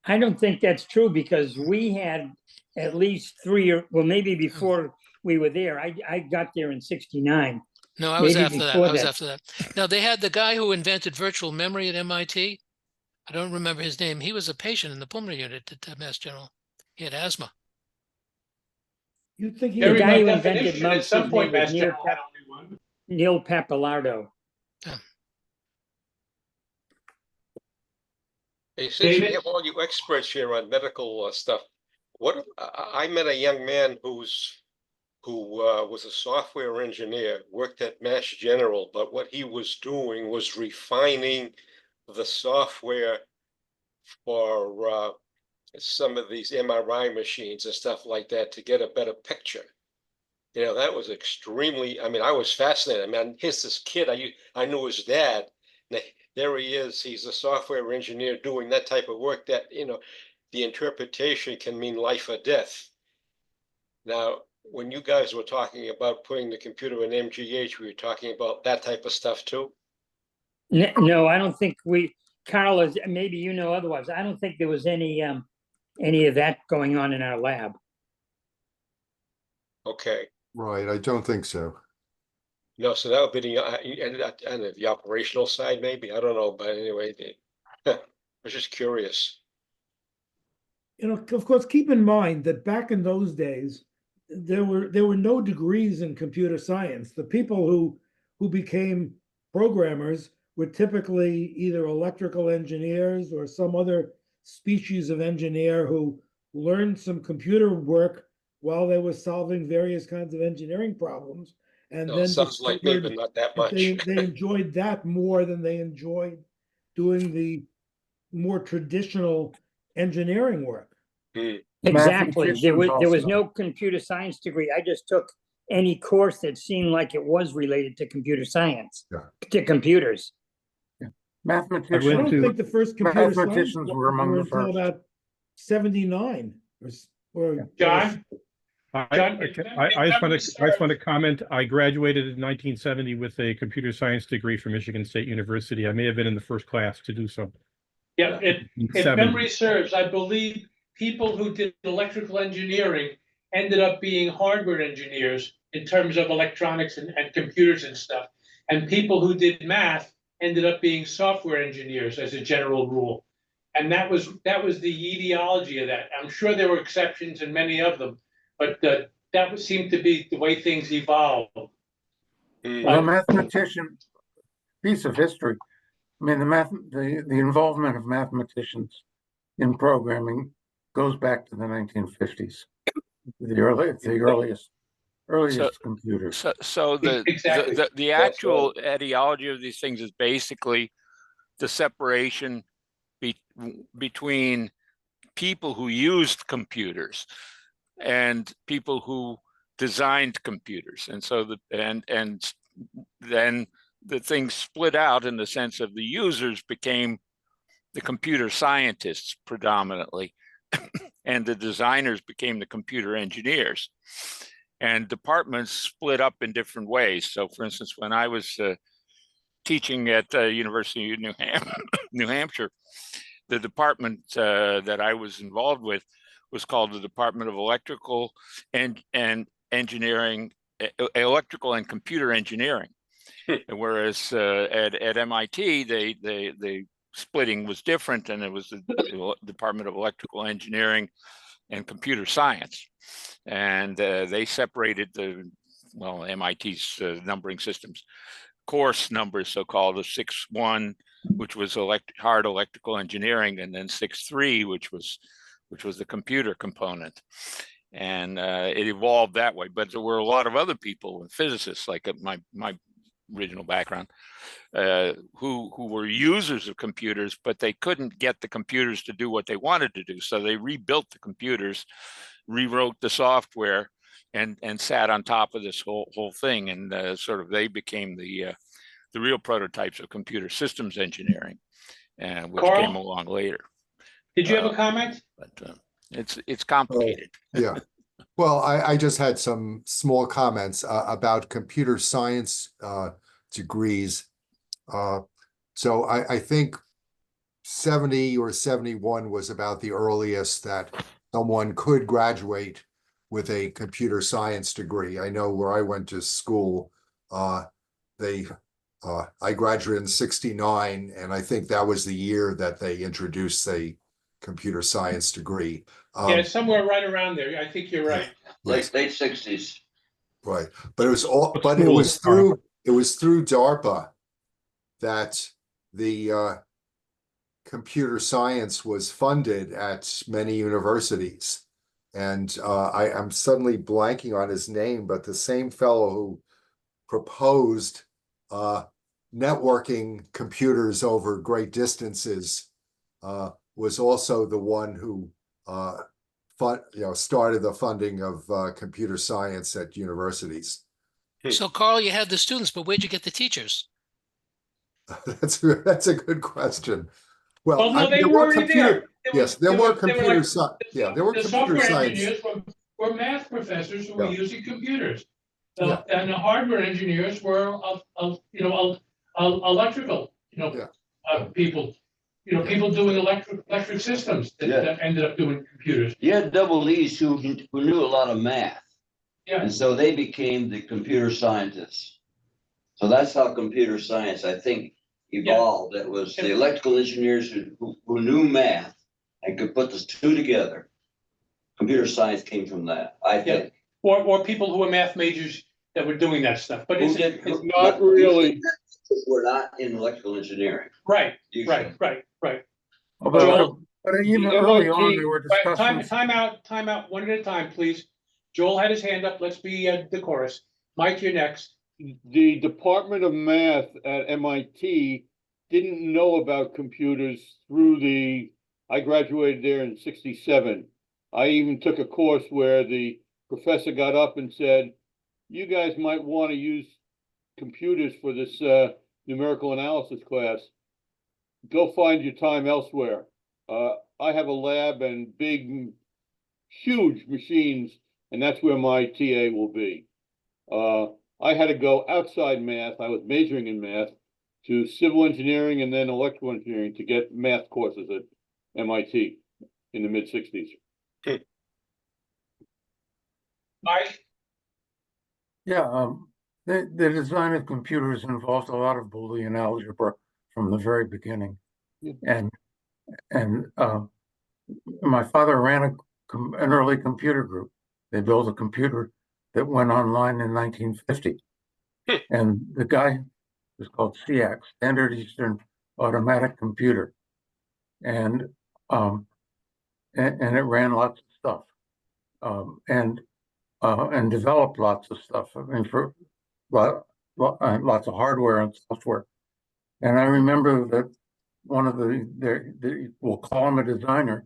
I don't think that's true, because we had at least three, or well, maybe before we were there. I got there in '69. No, I was after that. I was after that. Now, they had the guy who invented virtual memory at MIT. I don't remember his name. He was a patient in the pulmonary unit at Mass General. He had asthma. You think the guy who invented at some point, Mass General had only one. Neil Pappalardo. Hey, since we have all you experts here on medical stuff, I met a young man who was a software engineer, worked at Mass General, but what he was doing was refining the software for some of these MRI machines and stuff like that to get a better picture. You know, that was extremely, I mean, I was fascinated. I mean, here's this kid, I knew his dad. There he is, he's a software engineer doing that type of work that, you know, the interpretation can mean life or death. Now, when you guys were talking about putting the computer in MGH, we were talking about that type of stuff too? No, I don't think Carl, is maybe you know otherwise. I don't think there was any of that going on in our lab. Okay. Right, I don't think so. No, so that would be the operational side, maybe. I don't know, but anyway, I was just curious. of course, keep in mind that back in those days, there were no degrees in computer science. The people who became programmers were typically either electrical engineers or some other species of engineer who learned some computer work while they were solving various kinds of engineering problems, and then sounds like me, but discovered not that that much. they enjoyed that more than they enjoyed doing the more traditional engineering work. Exactly. There was Mathematicians no computer science degree. I just took any course that seemed like it was related to computer science, to computers. I Mathematicians, don't think the first computer science mathematicians were among the until first. about 79 or John? I just want to comment. I graduated in 1970 with a computer science degree from Michigan State University. I may have been in the first class to do so. Yeah, if memory serves, I believe people who did electrical engineering ended up being hardware engineers in terms of electronics and computers and stuff. And people who did math ended up being software engineers as a general rule. And that was the etiology of that. I'm sure there were exceptions in many of them, but that would seem to be the way things evolved. Well, a mathematician, piece of history. I mean, the involvement of mathematicians in programming goes back to the 1950s, the earliest computers. So the actual etiology of these things is basically the separation between people who used computers and people who designed computers, and so and then the things split out in the sense of the users became the computer scientists predominantly, and the designers became the computer engineers. And departments split up in different ways. So, for instance, when I was teaching at the University of New Hampshire, the department that I was involved with was called the Department of Electrical and Engineering, Electrical and Computer Engineering. Whereas at MIT, the splitting was different, and it was the Department of Electrical Engineering and Computer Science. And they separated MIT's numbering systems course numbers, so-called, of 6.1, which was hard electrical engineering, and then 6.3, which was the computer component. And it evolved that way. But there were a lot of other people, physicists, like my original background, who were users of computers, but they couldn't get the computers to do what they wanted to do. So they rebuilt the computers, rewrote the software, and sat on top of this whole thing. And sort of they became the real prototypes of computer systems engineering, which Carl, came along later. Did you have a comment? But it's complicated. Yeah. Well, I just had some small comments about computer science degrees. So I think 70 or 71 was about the earliest that someone could graduate with a computer science degree. I know where I went to school, I graduated in 69, and I think that was the year that they introduced a computer science degree. Yeah, somewhere right around there. I think you're right. Late 60s. Right. But it was all, but it was through DARPA that the computer science was funded at many universities. And I'm suddenly blanking on his name, but the same fellow who proposed networking computers over great distances was also the one who started the funding of computer science at universities. So, Carl, you had the students, but where'd you get the teachers? That's a good question. Well, no, they were already there. There were computer science. The software engineers were math professors who were using computers. And the hardware engineers were electrical, people. People doing electric systems that ended up doing computers. You had double E's who knew a lot of math. Yeah. And so they became the computer scientists. So that's how computer science, I think, evolved. It was the electrical engineers who knew math and could put the two together. Computer science came from that, I think. Or people who were math majors that were doing that stuff, but Who it's did, Not really. we're not in electrical engineering. right. usually. Right. But even The early on, MIT there were Right, discussions. time out, one at a time, please. Joel had his hand up. Let's be decorous. Mike, you're next. The Department of Math at MIT didn't know about computers I graduated there in '67. I even took a course where the professor got up and said, you guys might want to use computers for this numerical analysis class. Go find your time elsewhere. I have a lab and big, huge machines, and that's where my TA will be. I had to go outside math. I was majoring in math to civil engineering and then electrical engineering to get math courses at MIT in the mid-60s. Mike? Yeah, the design of computers involved a lot of Boolean algebra from the very beginning. And my father ran an early computer group. They built a computer that went online in 1950. And the guy was called SEAC, Standard Eastern Automatic Computer. And it ran lots of stuff. And developed lots of stuff. I mean, for lots of hardware and software. And I remember that one of we'll call him a designer.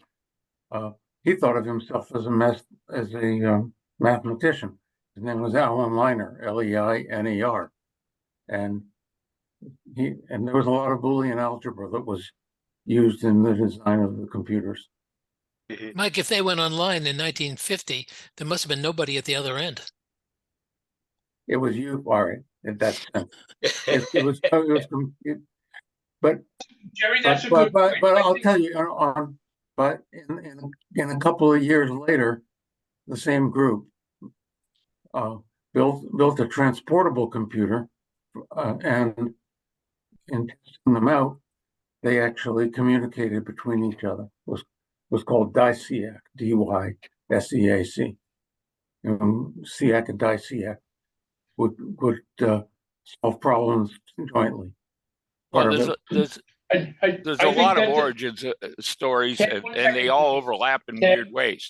He thought of himself as a mathematician. His name was Alan Leiner, Leiner, and there was a lot of Boolean algebra that was used in the design of the computers. Mike, if they went online in 1950, there must have been nobody at the other end. It was you, all right, in that sense. It was but Jerry, that's a good point. But I'll tell you, but in a couple of years later, the same group built a transportable computer, and in testing them out, they actually communicated between each other. Was called DISEAC, DYSEAC. SEAC and DISEAC would solve problems jointly. Well, there's a lot of origins stories, and they all overlap in weird ways.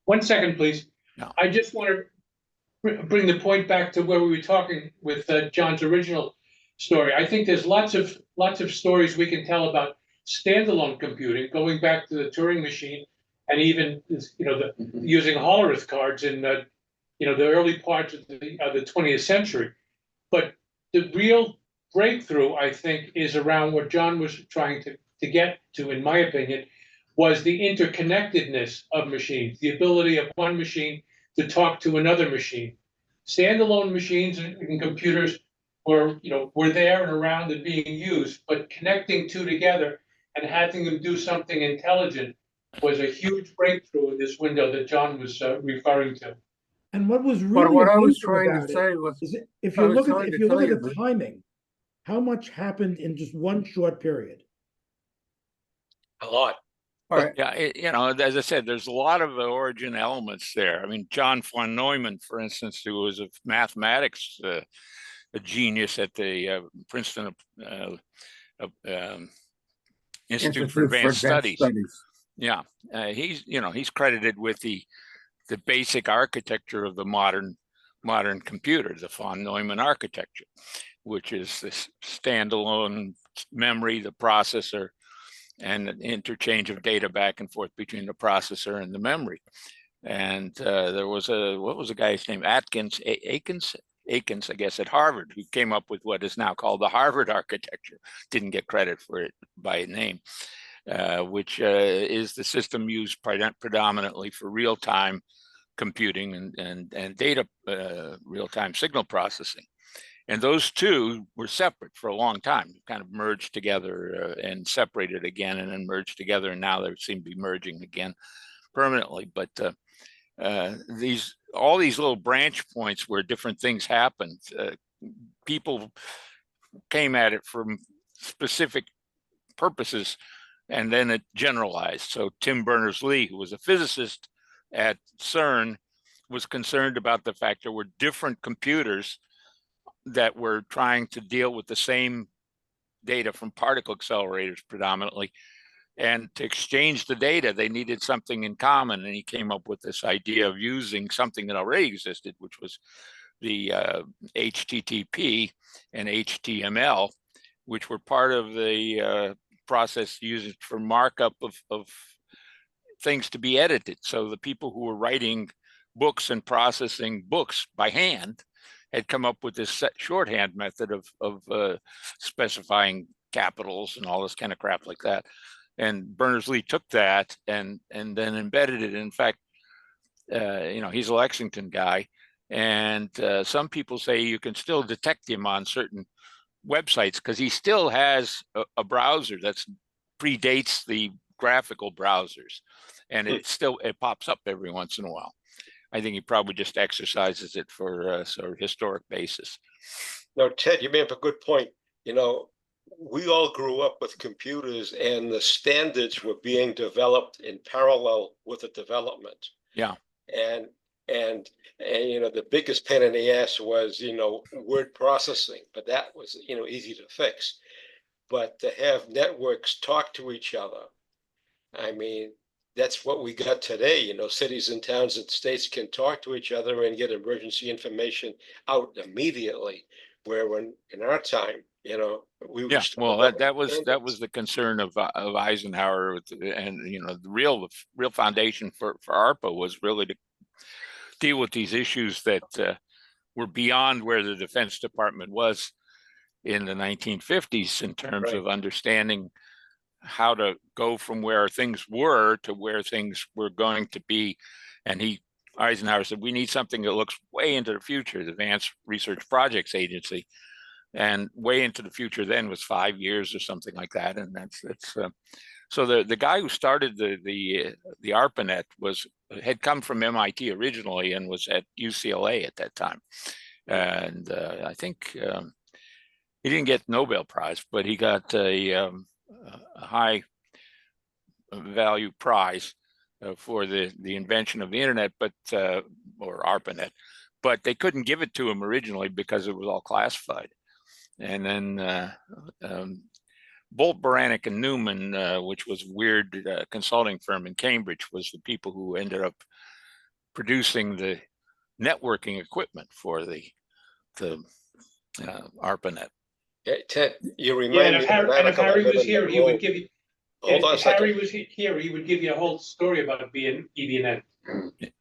1 second, please. No. I just want to bring the point back to where we were talking with John's original story. I think there's lots of stories we can tell about standalone computing, going back to the Turing machine, and even using Hollerith cards in the early parts of the 20th century. But the real breakthrough, I think, is around what John was trying to get to, in my opinion, was the interconnectedness of machines, the ability of one machine to talk to another machine. Standalone machines and computers were there and around and being used, but connecting two together and having them do something intelligent was a huge breakthrough in this window that John was referring to. And what was really what I was amazing trying to about it say was, is if you look at the timing, how much happened in just one short period? A lot. all right, Yeah, as I said, there's a lot of origin elements there. I mean, John von Neumann, for instance, who was a mathematics a genius at the Princeton Institute for Advanced Studies. Yeah, he's credited with the basic architecture of the modern computer, the von Neumann architecture, which is this standalone memory, the processor, and an interchange of data back and forth between the processor and the memory. And there was what was the guy's name? Akins, I guess, at Harvard, who came up with what is now called the Harvard architecture. Didn't get credit for it by name, which is the system used predominantly for real-time computing and data, real-time signal processing. And those two were separate for a long time, kind of merged together and separated again, and then merged together. And now they seem to be merging again permanently. But all these little branch points where different things happened, people came at it from specific purposes and then it generalized. So Tim Berners-Lee, who was a physicist at CERN, was concerned about the fact there were different computers that were trying to deal with the same data from particle accelerators predominantly. And to exchange the data, they needed something in common. And he came up with this idea of using something that already existed, which was the HTTP and HTML, which were part of the process used for markup of things to be edited. So the people who were writing books and processing books by hand had come up with this shorthand method of specifying capitals and all this kind of crap like that. And Berners-Lee took that and then embedded it. In fact, he's a Lexington guy, and some people say you can still detect him on certain websites because he still has a browser that predates the graphical browsers, and it pops up every once in a while. I think he probably just exercises it for a sort of historic basis. No, Ted, you made up a good point. We all grew up with computers, and the standards were being developed in parallel with the development. Yeah. And the biggest pain in the ass was, word processing, but that was, easy to fix. But to have networks talk to each other, I mean, that's what we got today. Cities and towns and states can talk to each other and get emergency information out immediately. Where when in our time, we were that was the concern of Eisenhower, and the real foundation for ARPA was really to deal with these issues that were beyond where the Defense Department was in the 1950s in terms of understanding how to go from where things were to where things were going to be. And Eisenhower said, we need something that looks way into the future, the Advanced Research Projects Agency. And way into the future then was 5 years or something like that. And that's so the guy who started the ARPANET had come from MIT originally and was at UCLA at that time. And I think he didn't get Nobel Prize, but he got a high value prize for the invention of the internet, or ARPANET, but they couldn't give it to him originally because it was all classified. And then Bolt, Baranik, and Newman, which was a weird consulting firm in Cambridge, was the people who ended up producing the networking equipment for the ARPANET. Yeah, Ted, you remind me. And if Harry was here, he would give you. Hold on a second. Harry was here, he would give you a whole story about EBNet.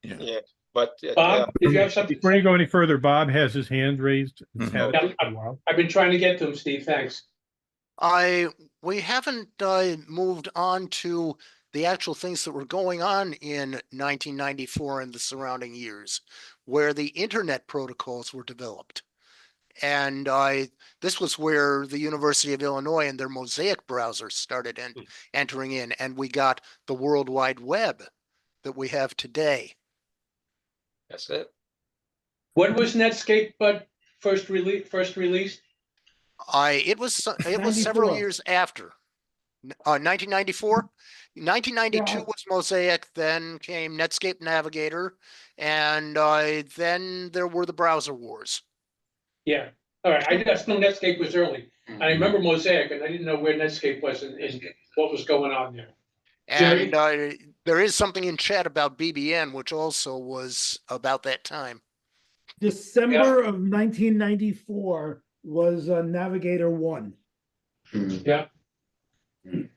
Yeah. But Bob, did you have something? Before you go any further, Bob has his hand raised. I've been trying to get to him, Steve. Thanks. We haven't moved on to the actual things that were going on in 1994 and the surrounding years, where the internet protocols were developed. And this was where the University of Illinois and their Mosaic browser started entering in, and we got the World Wide Web that we have today. That's it. When was Netscape first released? It was several years after. 1994. 1992 was Mosaic, then came Netscape Navigator, and then there were the browser wars. Yeah. All right. I just know Netscape was early. I remember Mosaic, and I didn't know where Netscape was and what was going on there. And there is something in chat about BBN, which also was about that time. December of 1994 was Navigator 1. Yeah.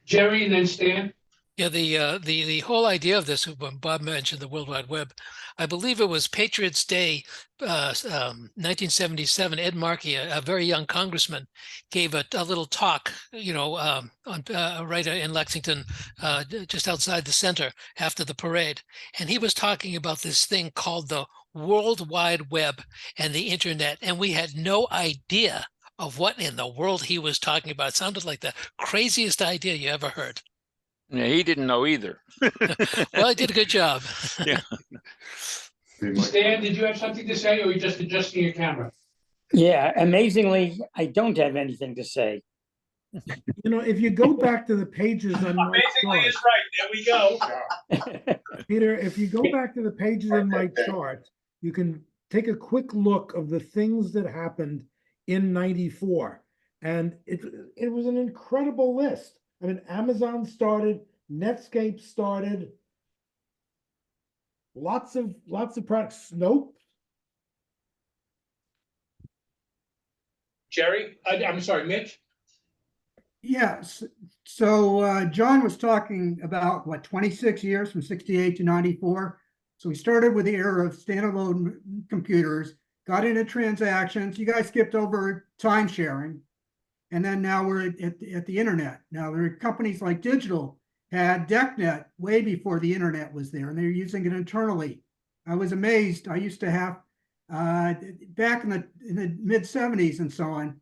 Jerry and then Stan. Yeah, the whole idea of this, when Bob mentioned the World Wide Web, I believe it was Patriots Day, 1977. Ed Markey, a very young congressman, gave a little talk, on right in Lexington, just outside the center after the parade, and he was talking about this thing called the World Wide Web and the internet, and we had no idea of what in the world he was talking about. It sounded like the craziest idea you ever heard. Yeah, he didn't know either. Well, I did a good job. Yeah. Stan, did you have something to say, or are you just adjusting your camera? Yeah, amazingly, I don't have anything to say. You know, if you go back to the pages on my Basically, chart, it's right. There we go. Peter, if you go back to the pages in my chart, you can take a quick look of the things that happened in 94. And it was an incredible list. I mean, Amazon started, Netscape started, lots of products. Nope. Jerry, I'm sorry, Mitch. Yes. So John was talking about what, 26 years from 68 to 94. So we started with the era of standalone computers, got into transactions. You guys skipped over time sharing. And then now we're at the internet. Now there are companies like Digital had DECnet way before the internet was there, and they're using it internally. I was amazed. I used to have back in the mid 70s and so on.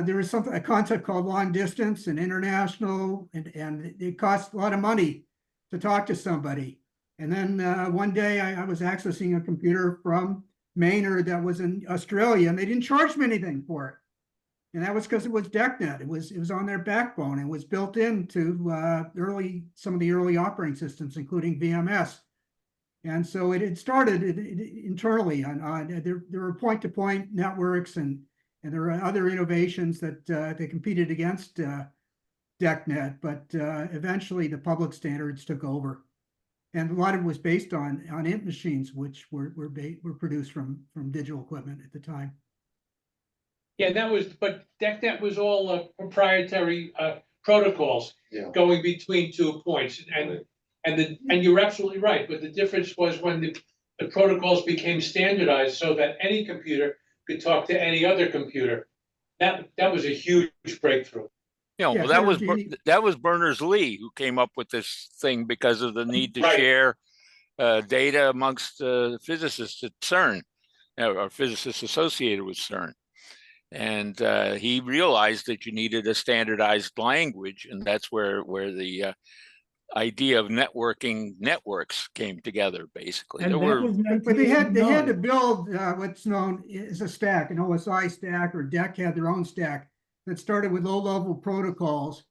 There was a concept called long distance and international, and it cost a lot of money to talk to somebody. And then one day I was accessing a computer from Maynard that was in Australia, and they didn't charge me anything for it. And that was because it was DECnet. It was on their backbone and was built into some of the early operating systems, including VMS. And so it had started internally there were point-to-point networks, and there are other innovations that they competed against DECnet, but eventually the public standards took over. And a lot of it was based on INT machines, which were produced from digital equipment at the time. Yeah, but DECnet was all proprietary protocols going between 2 points, and you're absolutely right. But the difference was when the protocols became standardized, so that any computer could talk to any other computer. That was a huge breakthrough. You know, well, that was Berners-Lee who came up with this thing because of the need to share data amongst physicists at CERN, or physicists associated with CERN. And he realized that you needed a standardized language, and that's where the idea of networking networks came together, basically. But they had to build what's known as a stack, an OSI stack, or DEC had their own stack that started with low-level protocols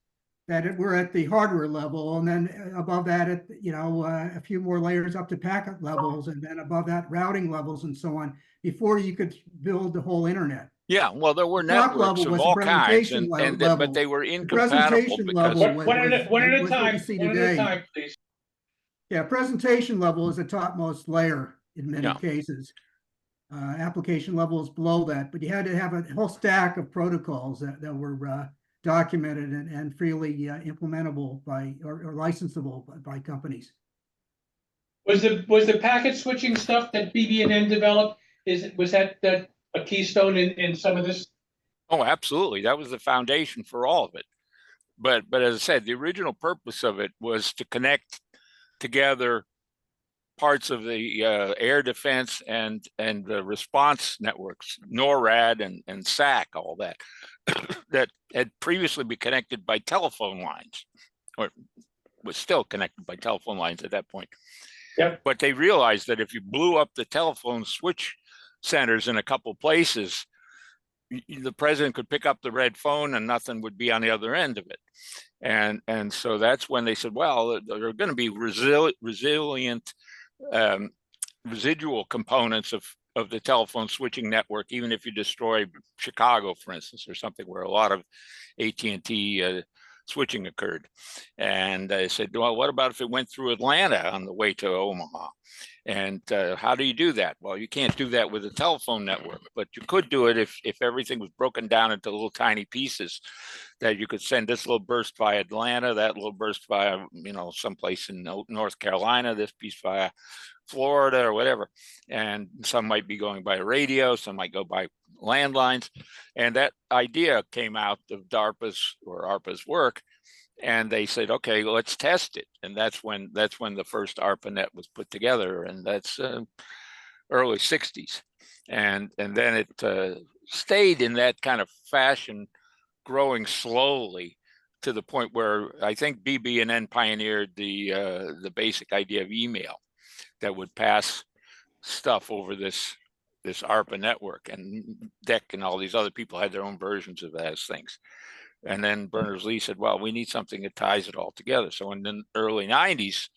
that were at the hardware level, and then above that, a few more layers up to packet levels, and then above that, routing levels, and so on, before you could build the whole internet. Yeah, well, there were networks of all kinds, but they were incompatible because one at a time. One at a time, please. Yeah, presentation level is the topmost layer in many cases. Application level is below that, but you had to have a whole stack of protocols that were documented and freely implementable by or licensable by companies. Was the packet switching stuff that BB&N developed? Was that a keystone in some of this? Oh, absolutely. That was the foundation for all of it. But as I said, the original purpose of it was to connect together parts of the air defense and the response networks, NORAD and SAC, all that, that had previously been connected by telephone lines, or was still connected by telephone lines at that point. Yep. But they realized that if you blew up the telephone switch centers in a couple places, the president could pick up the red phone and nothing would be on the other end of it. And so that's when they said, well, there are going to be resilient residual components of the telephone switching network, even if you destroy Chicago, for instance, or something where a lot of AT&T switching occurred. And I said, well, what about if it went through Atlanta on the way to Omaha? And how do you do that? Well, you can't do that with a telephone network, but you could do it if everything was broken down into little tiny pieces, that you could send this little burst via Atlanta, that little burst via, someplace in North Carolina, this piece via Florida or whatever. And some might be going by radio, some might go by landlines. And that idea came out of ARPA's work. And they said, okay, let's test it. And that's when the first ARPANET was put together. And that's early 60s. And then it stayed in that kind of fashion, growing slowly to the point where I think BB&N pioneered the basic idea of email that would pass stuff over this ARPA network, and DEC and all these other people had their own versions of those things. And then Berners-Lee said, well, we need something that ties it all together. So in the early 90s,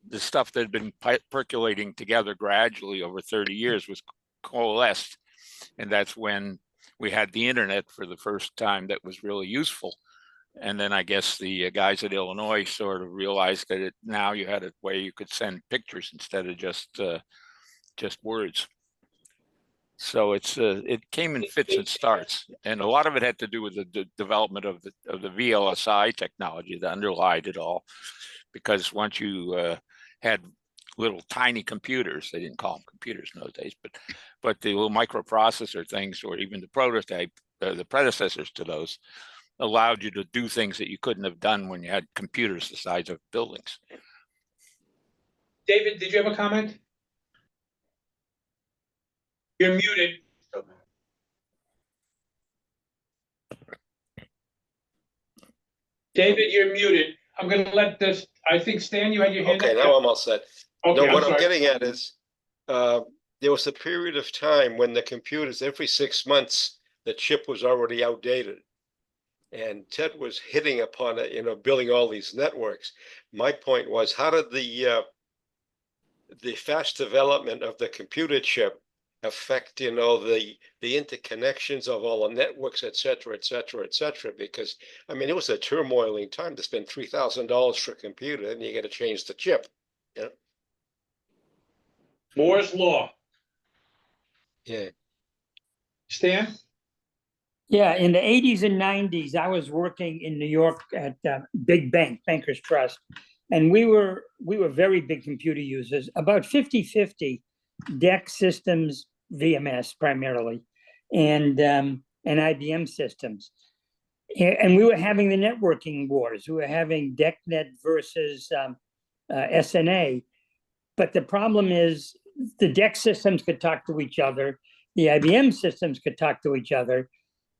the stuff that had been percolating together gradually over 30 years was coalesced. And that's when we had the internet for the first time that was really useful. And then I guess the guys at Illinois sort of realized that now you had a way you could send pictures instead of just words. So it came in fits and starts, and a lot of it had to do with the development of the VLSI technology that underlied it all. Because once you had little tiny computers, they didn't call them computers in those days, but the little microprocessor things, or even the prototype, the predecessors to those, allowed you to do things that you couldn't have done when you had computers the size of buildings. David, did you have a comment? You're muted. David, you're muted. I'm going to let this, I think, Stan, you had your hand up. Okay, now I'm all set. Okay, No, what I'm sorry. getting at is, there was a period of time when the computers, every 6 months, the chip was already outdated. And Ted was hitting upon it, building all these networks. My point was, how did the fast development of the computer chip affect, the interconnections of all the networks, et cetera, et cetera, et cetera? Because, I mean, it was a turmoiling time to spend $3,000 for a computer, and you got to change the chip. Moore's Law. Yeah. Stan? Yeah, in the 80s and 90s, I was working in New York at Big Bank, Bankers Trust, and we were very big computer users, about 50-50 DEC systems, VMS primarily, and IBM systems. And we were having the networking wars. We were having DECnet versus SNA. But the problem is the DEC systems could talk to each other. The IBM systems could talk to each other.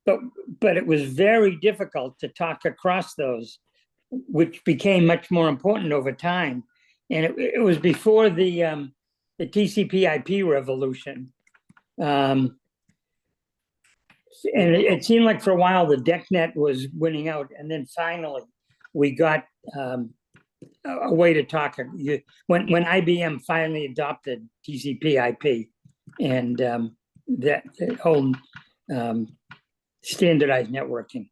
But it was very difficult to talk across those, which became much more important over time. And it was before the TCP/IP revolution. And it seemed like for a while the DECnet was winning out, and then finally we got a way to talk. When IBM finally adopted TCP/IP, and that whole standardized networking.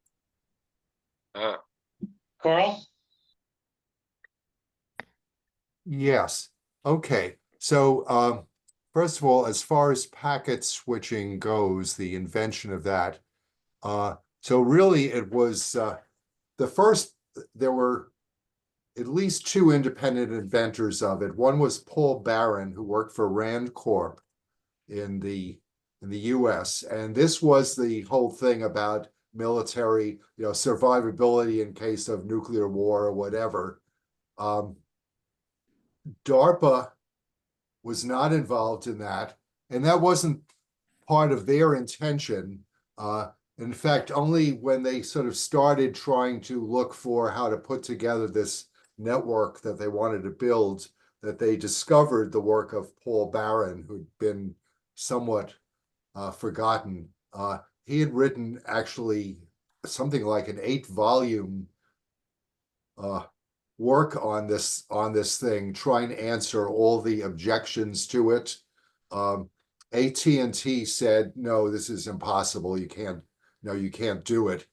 Carl? Yes. Okay. So first of all, as far as packet switching goes, the invention of that, so really it was the first, there were at least two independent inventors of it. One was Paul Barron, who worked for Rand Corp in the US. And this was the whole thing about military, survivability in case of nuclear war or whatever. DARPA was not involved in that, and that wasn't part of their intention. In fact, only when they sort of started trying to look for how to put together this network that they wanted to build, that they discovered the work of Paul Barron, who'd been somewhat forgotten. He had written actually something like an 8-volume work on this thing, trying to answer all the objections to it. AT&T said, no, this is impossible. You can't do it.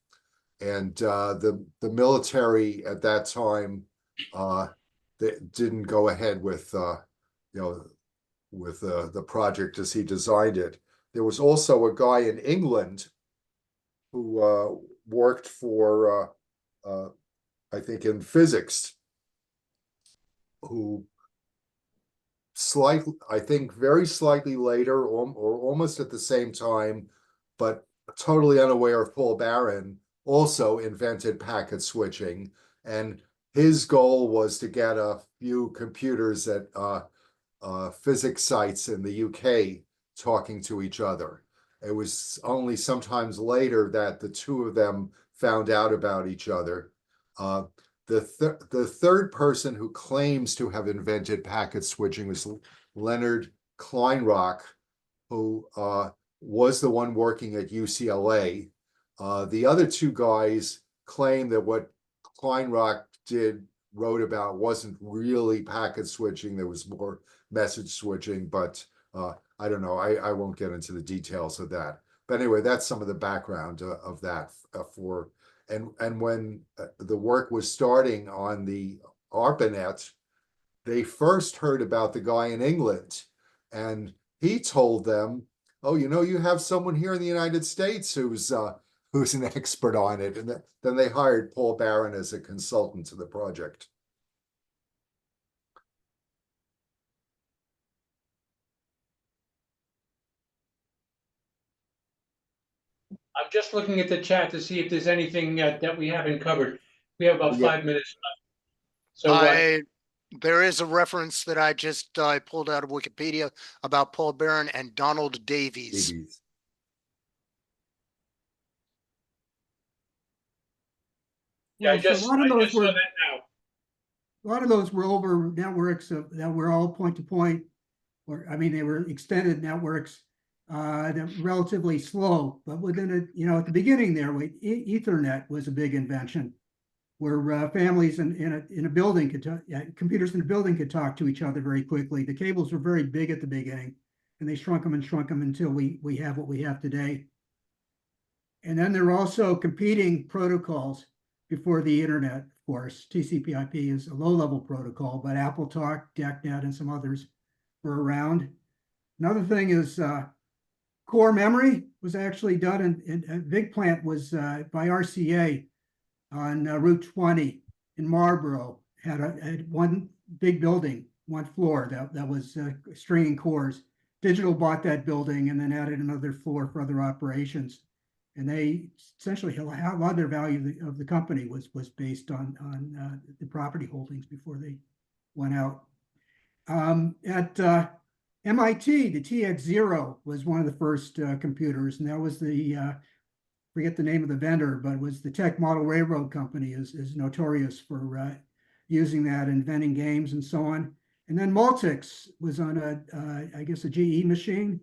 And the military at that time, they didn't go ahead with the project as he designed it. There was also a guy in England who worked for, I think, in physics, who very slightly later, or almost at the same time, but totally unaware of Paul Barron, also invented packet switching. And his goal was to get a few computers at physics sites in the UK talking to each other. It was only sometimes later that the two of them found out about each other. The third person who claims to have invented packet switching was Leonard Kleinrock, who was the one working at UCLA. The other two guys claim that what Kleinrock wrote about wasn't really packet switching. There was more message switching, but I don't know. I won't get into the details of that. But anyway, that's some of the background of that and when the work was starting on the ARPANET, they first heard about the guy in England, and he told them, "Oh, you have someone here in the United States who's an expert on it." And then they hired Paul Barron as a consultant to the project. I'm just looking at the chat to see if there's anything that we haven't covered. We have about 5 minutes left. So there is a reference that I just pulled out of Wikipedia about Paul Barron and Donald Davies. Yeah, So a lot of those saw that now. A lot of those were over networks that were all point to point, or I mean, they were extended networks that were relatively slow. But within at the beginning there, Ethernet was a big invention, where families in a building computers in a building could talk to each other very quickly. The cables were very big at the beginning, and they shrunk them until we have what we have today. And then there were also competing protocols before the internet. Of course, TCP/IP is a low-level protocol, but AppleTalk, DECnet, and some others were around. Another thing is core memory was actually done in Big Plant was by RCA on Route 20 in Marlboro. Had one big building, one floor that was stringing cores. Digital bought that building and then added another floor for other operations. And they essentially, a lot of their value of the company was based on the property holdings before they went out. At MIT, the TX0 was one of the first computers, and that was forget the name of the vendor, but it was the Tech Model Railroad Company is notorious for using that, inventing games and so on. And then Multics was on I guess a GE machine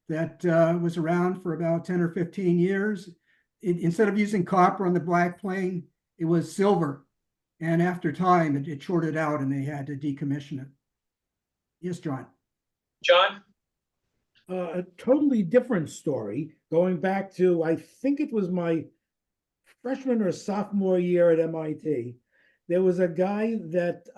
that was around for about 10 or 15 years. Instead of using copper on the black plane, it was silver. And after time, it shorted out and they had to decommission it. Yes, John. John? A totally different story, going back to, I think it was my freshman or sophomore year at MIT. There was a guy that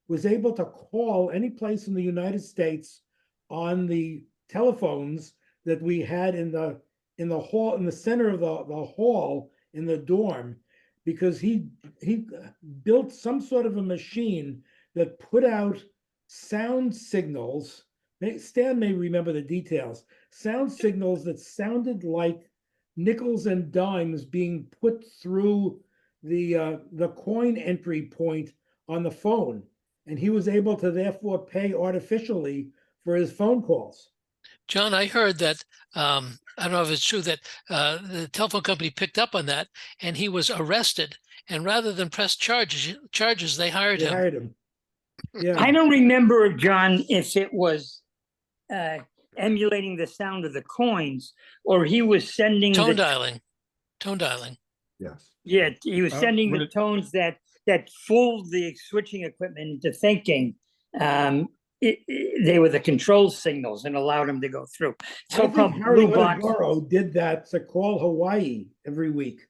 was able to call any place in the United States on the telephones that we had in the hall, in the center of the hall in the dorm, because he built some sort of a machine that put out sound signals. Stan may remember the details. Sound signals that sounded like nickels and dimes being put through the coin entry point on the phone, and he was able to therefore pay artificially for his phone calls. John, I heard that, I don't know if it's true, that the telephone company picked up on that and he was arrested. And rather than press charges, they hired him. Yeah. I don't remember, John, if it was emulating the sound of the coins or he was sending tone dialing. Yes. Yeah, he was sending the tones that fooled the switching equipment into thinking they were the control signals and allowed them to go through. So-called blue box. Did that to call Hawaii every week.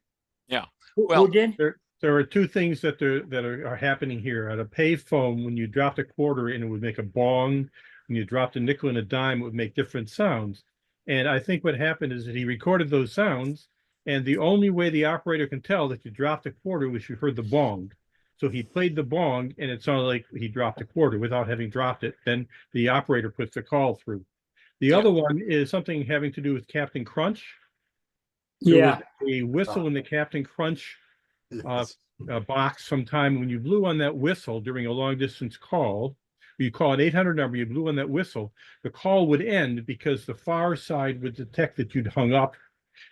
Yeah. Who did? There are two things that are happening here. At a payphone, when you dropped a quarter in, it would make a bong. When you dropped a nickel and a dime, it would make different sounds. And I think what happened is that he recorded those sounds, and the only way the operator can tell that you dropped a quarter was you heard the bong. So he played the bong, and it sounded like he dropped a quarter without having dropped it. Then the operator puts the call through. The other one is something having to do with Captain Crunch. There was a whistle in the Captain Crunch box sometime. When you blew on that whistle during a long distance call, you call an 800 number, you blew on that whistle, the call would end because the far side would detect that you'd hung up.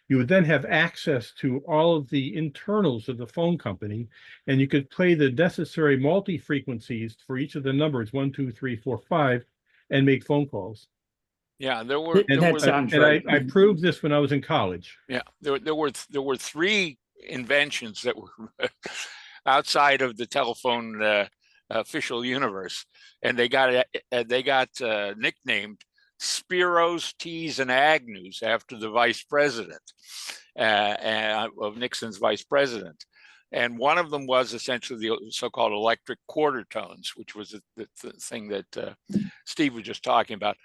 You would then have access to all of the internals of the phone company, and you could play the necessary multi-frequencies for each of the numbers, 1, 2, 3, 4, 5, and make phone calls. Yeah, there were I proved this when I was in college. Yeah, there were three inventions that were outside of the telephone official universe, and they got nicknamed Spiros, Tees, and Agnews after the vice president of Nixon's vice president. And one of them was essentially the so-called electric quarter tones, which was the thing that Steve was just talking about.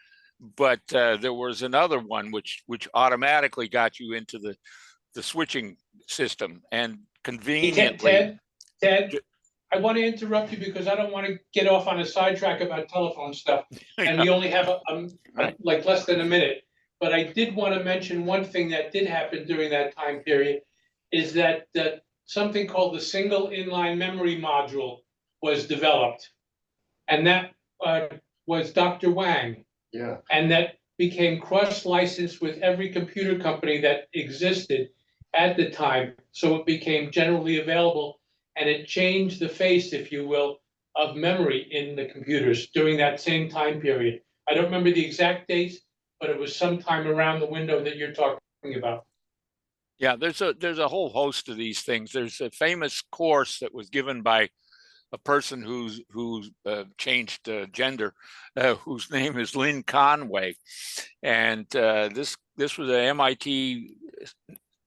But there was another one which automatically got you into the switching system, and conveniently. Ted, I want to interrupt you because I don't want to get off on a sidetrack about telephone stuff, and we only have like less than a minute. But I did want to mention one thing that did happen during that time period, is that something called the single inline memory module was developed, and that was Dr. Wang. Yeah. And that became cross-licensed with every computer company that existed at the time. So it became generally available, and it changed the face, if you will, of memory in the computers during that same time period. I don't remember the exact dates, but it was sometime around the window that you're talking about. Yeah, there's a whole host of these things. There's a famous course that was given by a person who's changed gender, whose name is Lynn Conway, and this was an MIT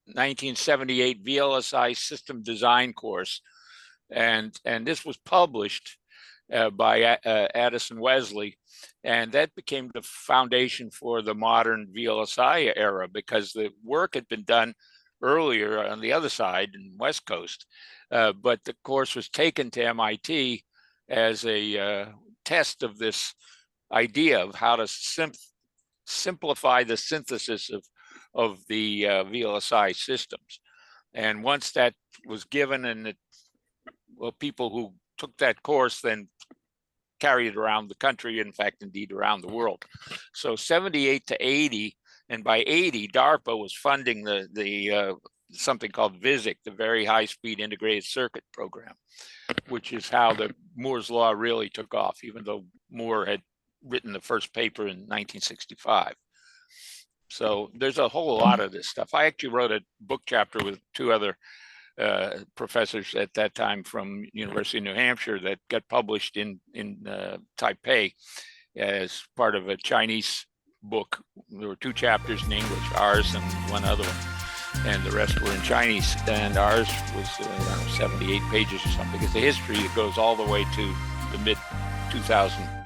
1978 VLSI system design course, and this was published by Addison Wesley, and that became the foundation for the modern VLSI era, because the work had been done earlier on the other side in West Coast, but the course was taken to MIT as a test of this idea of how to simplify the synthesis of the VLSI systems. And once that was given, and people who took that course then carried it around the country, in fact, indeed around the world. So 78 to 80, and by 80, DARPA was funding the something called VISIC, the Very High Speed Integrated Circuit Program, which is how the Moore's Law really took off, even though Moore had written the first paper in 1965. So there's a whole lot of this stuff. I actually wrote a book chapter with two other professors at that time from University of New Hampshire that got published in Taipei as part of a Chinese book. There were two chapters in English, ours and one other one, and the rest were in Chinese. And ours was 78 pages or something. It's a history that goes all the way to the mid 2000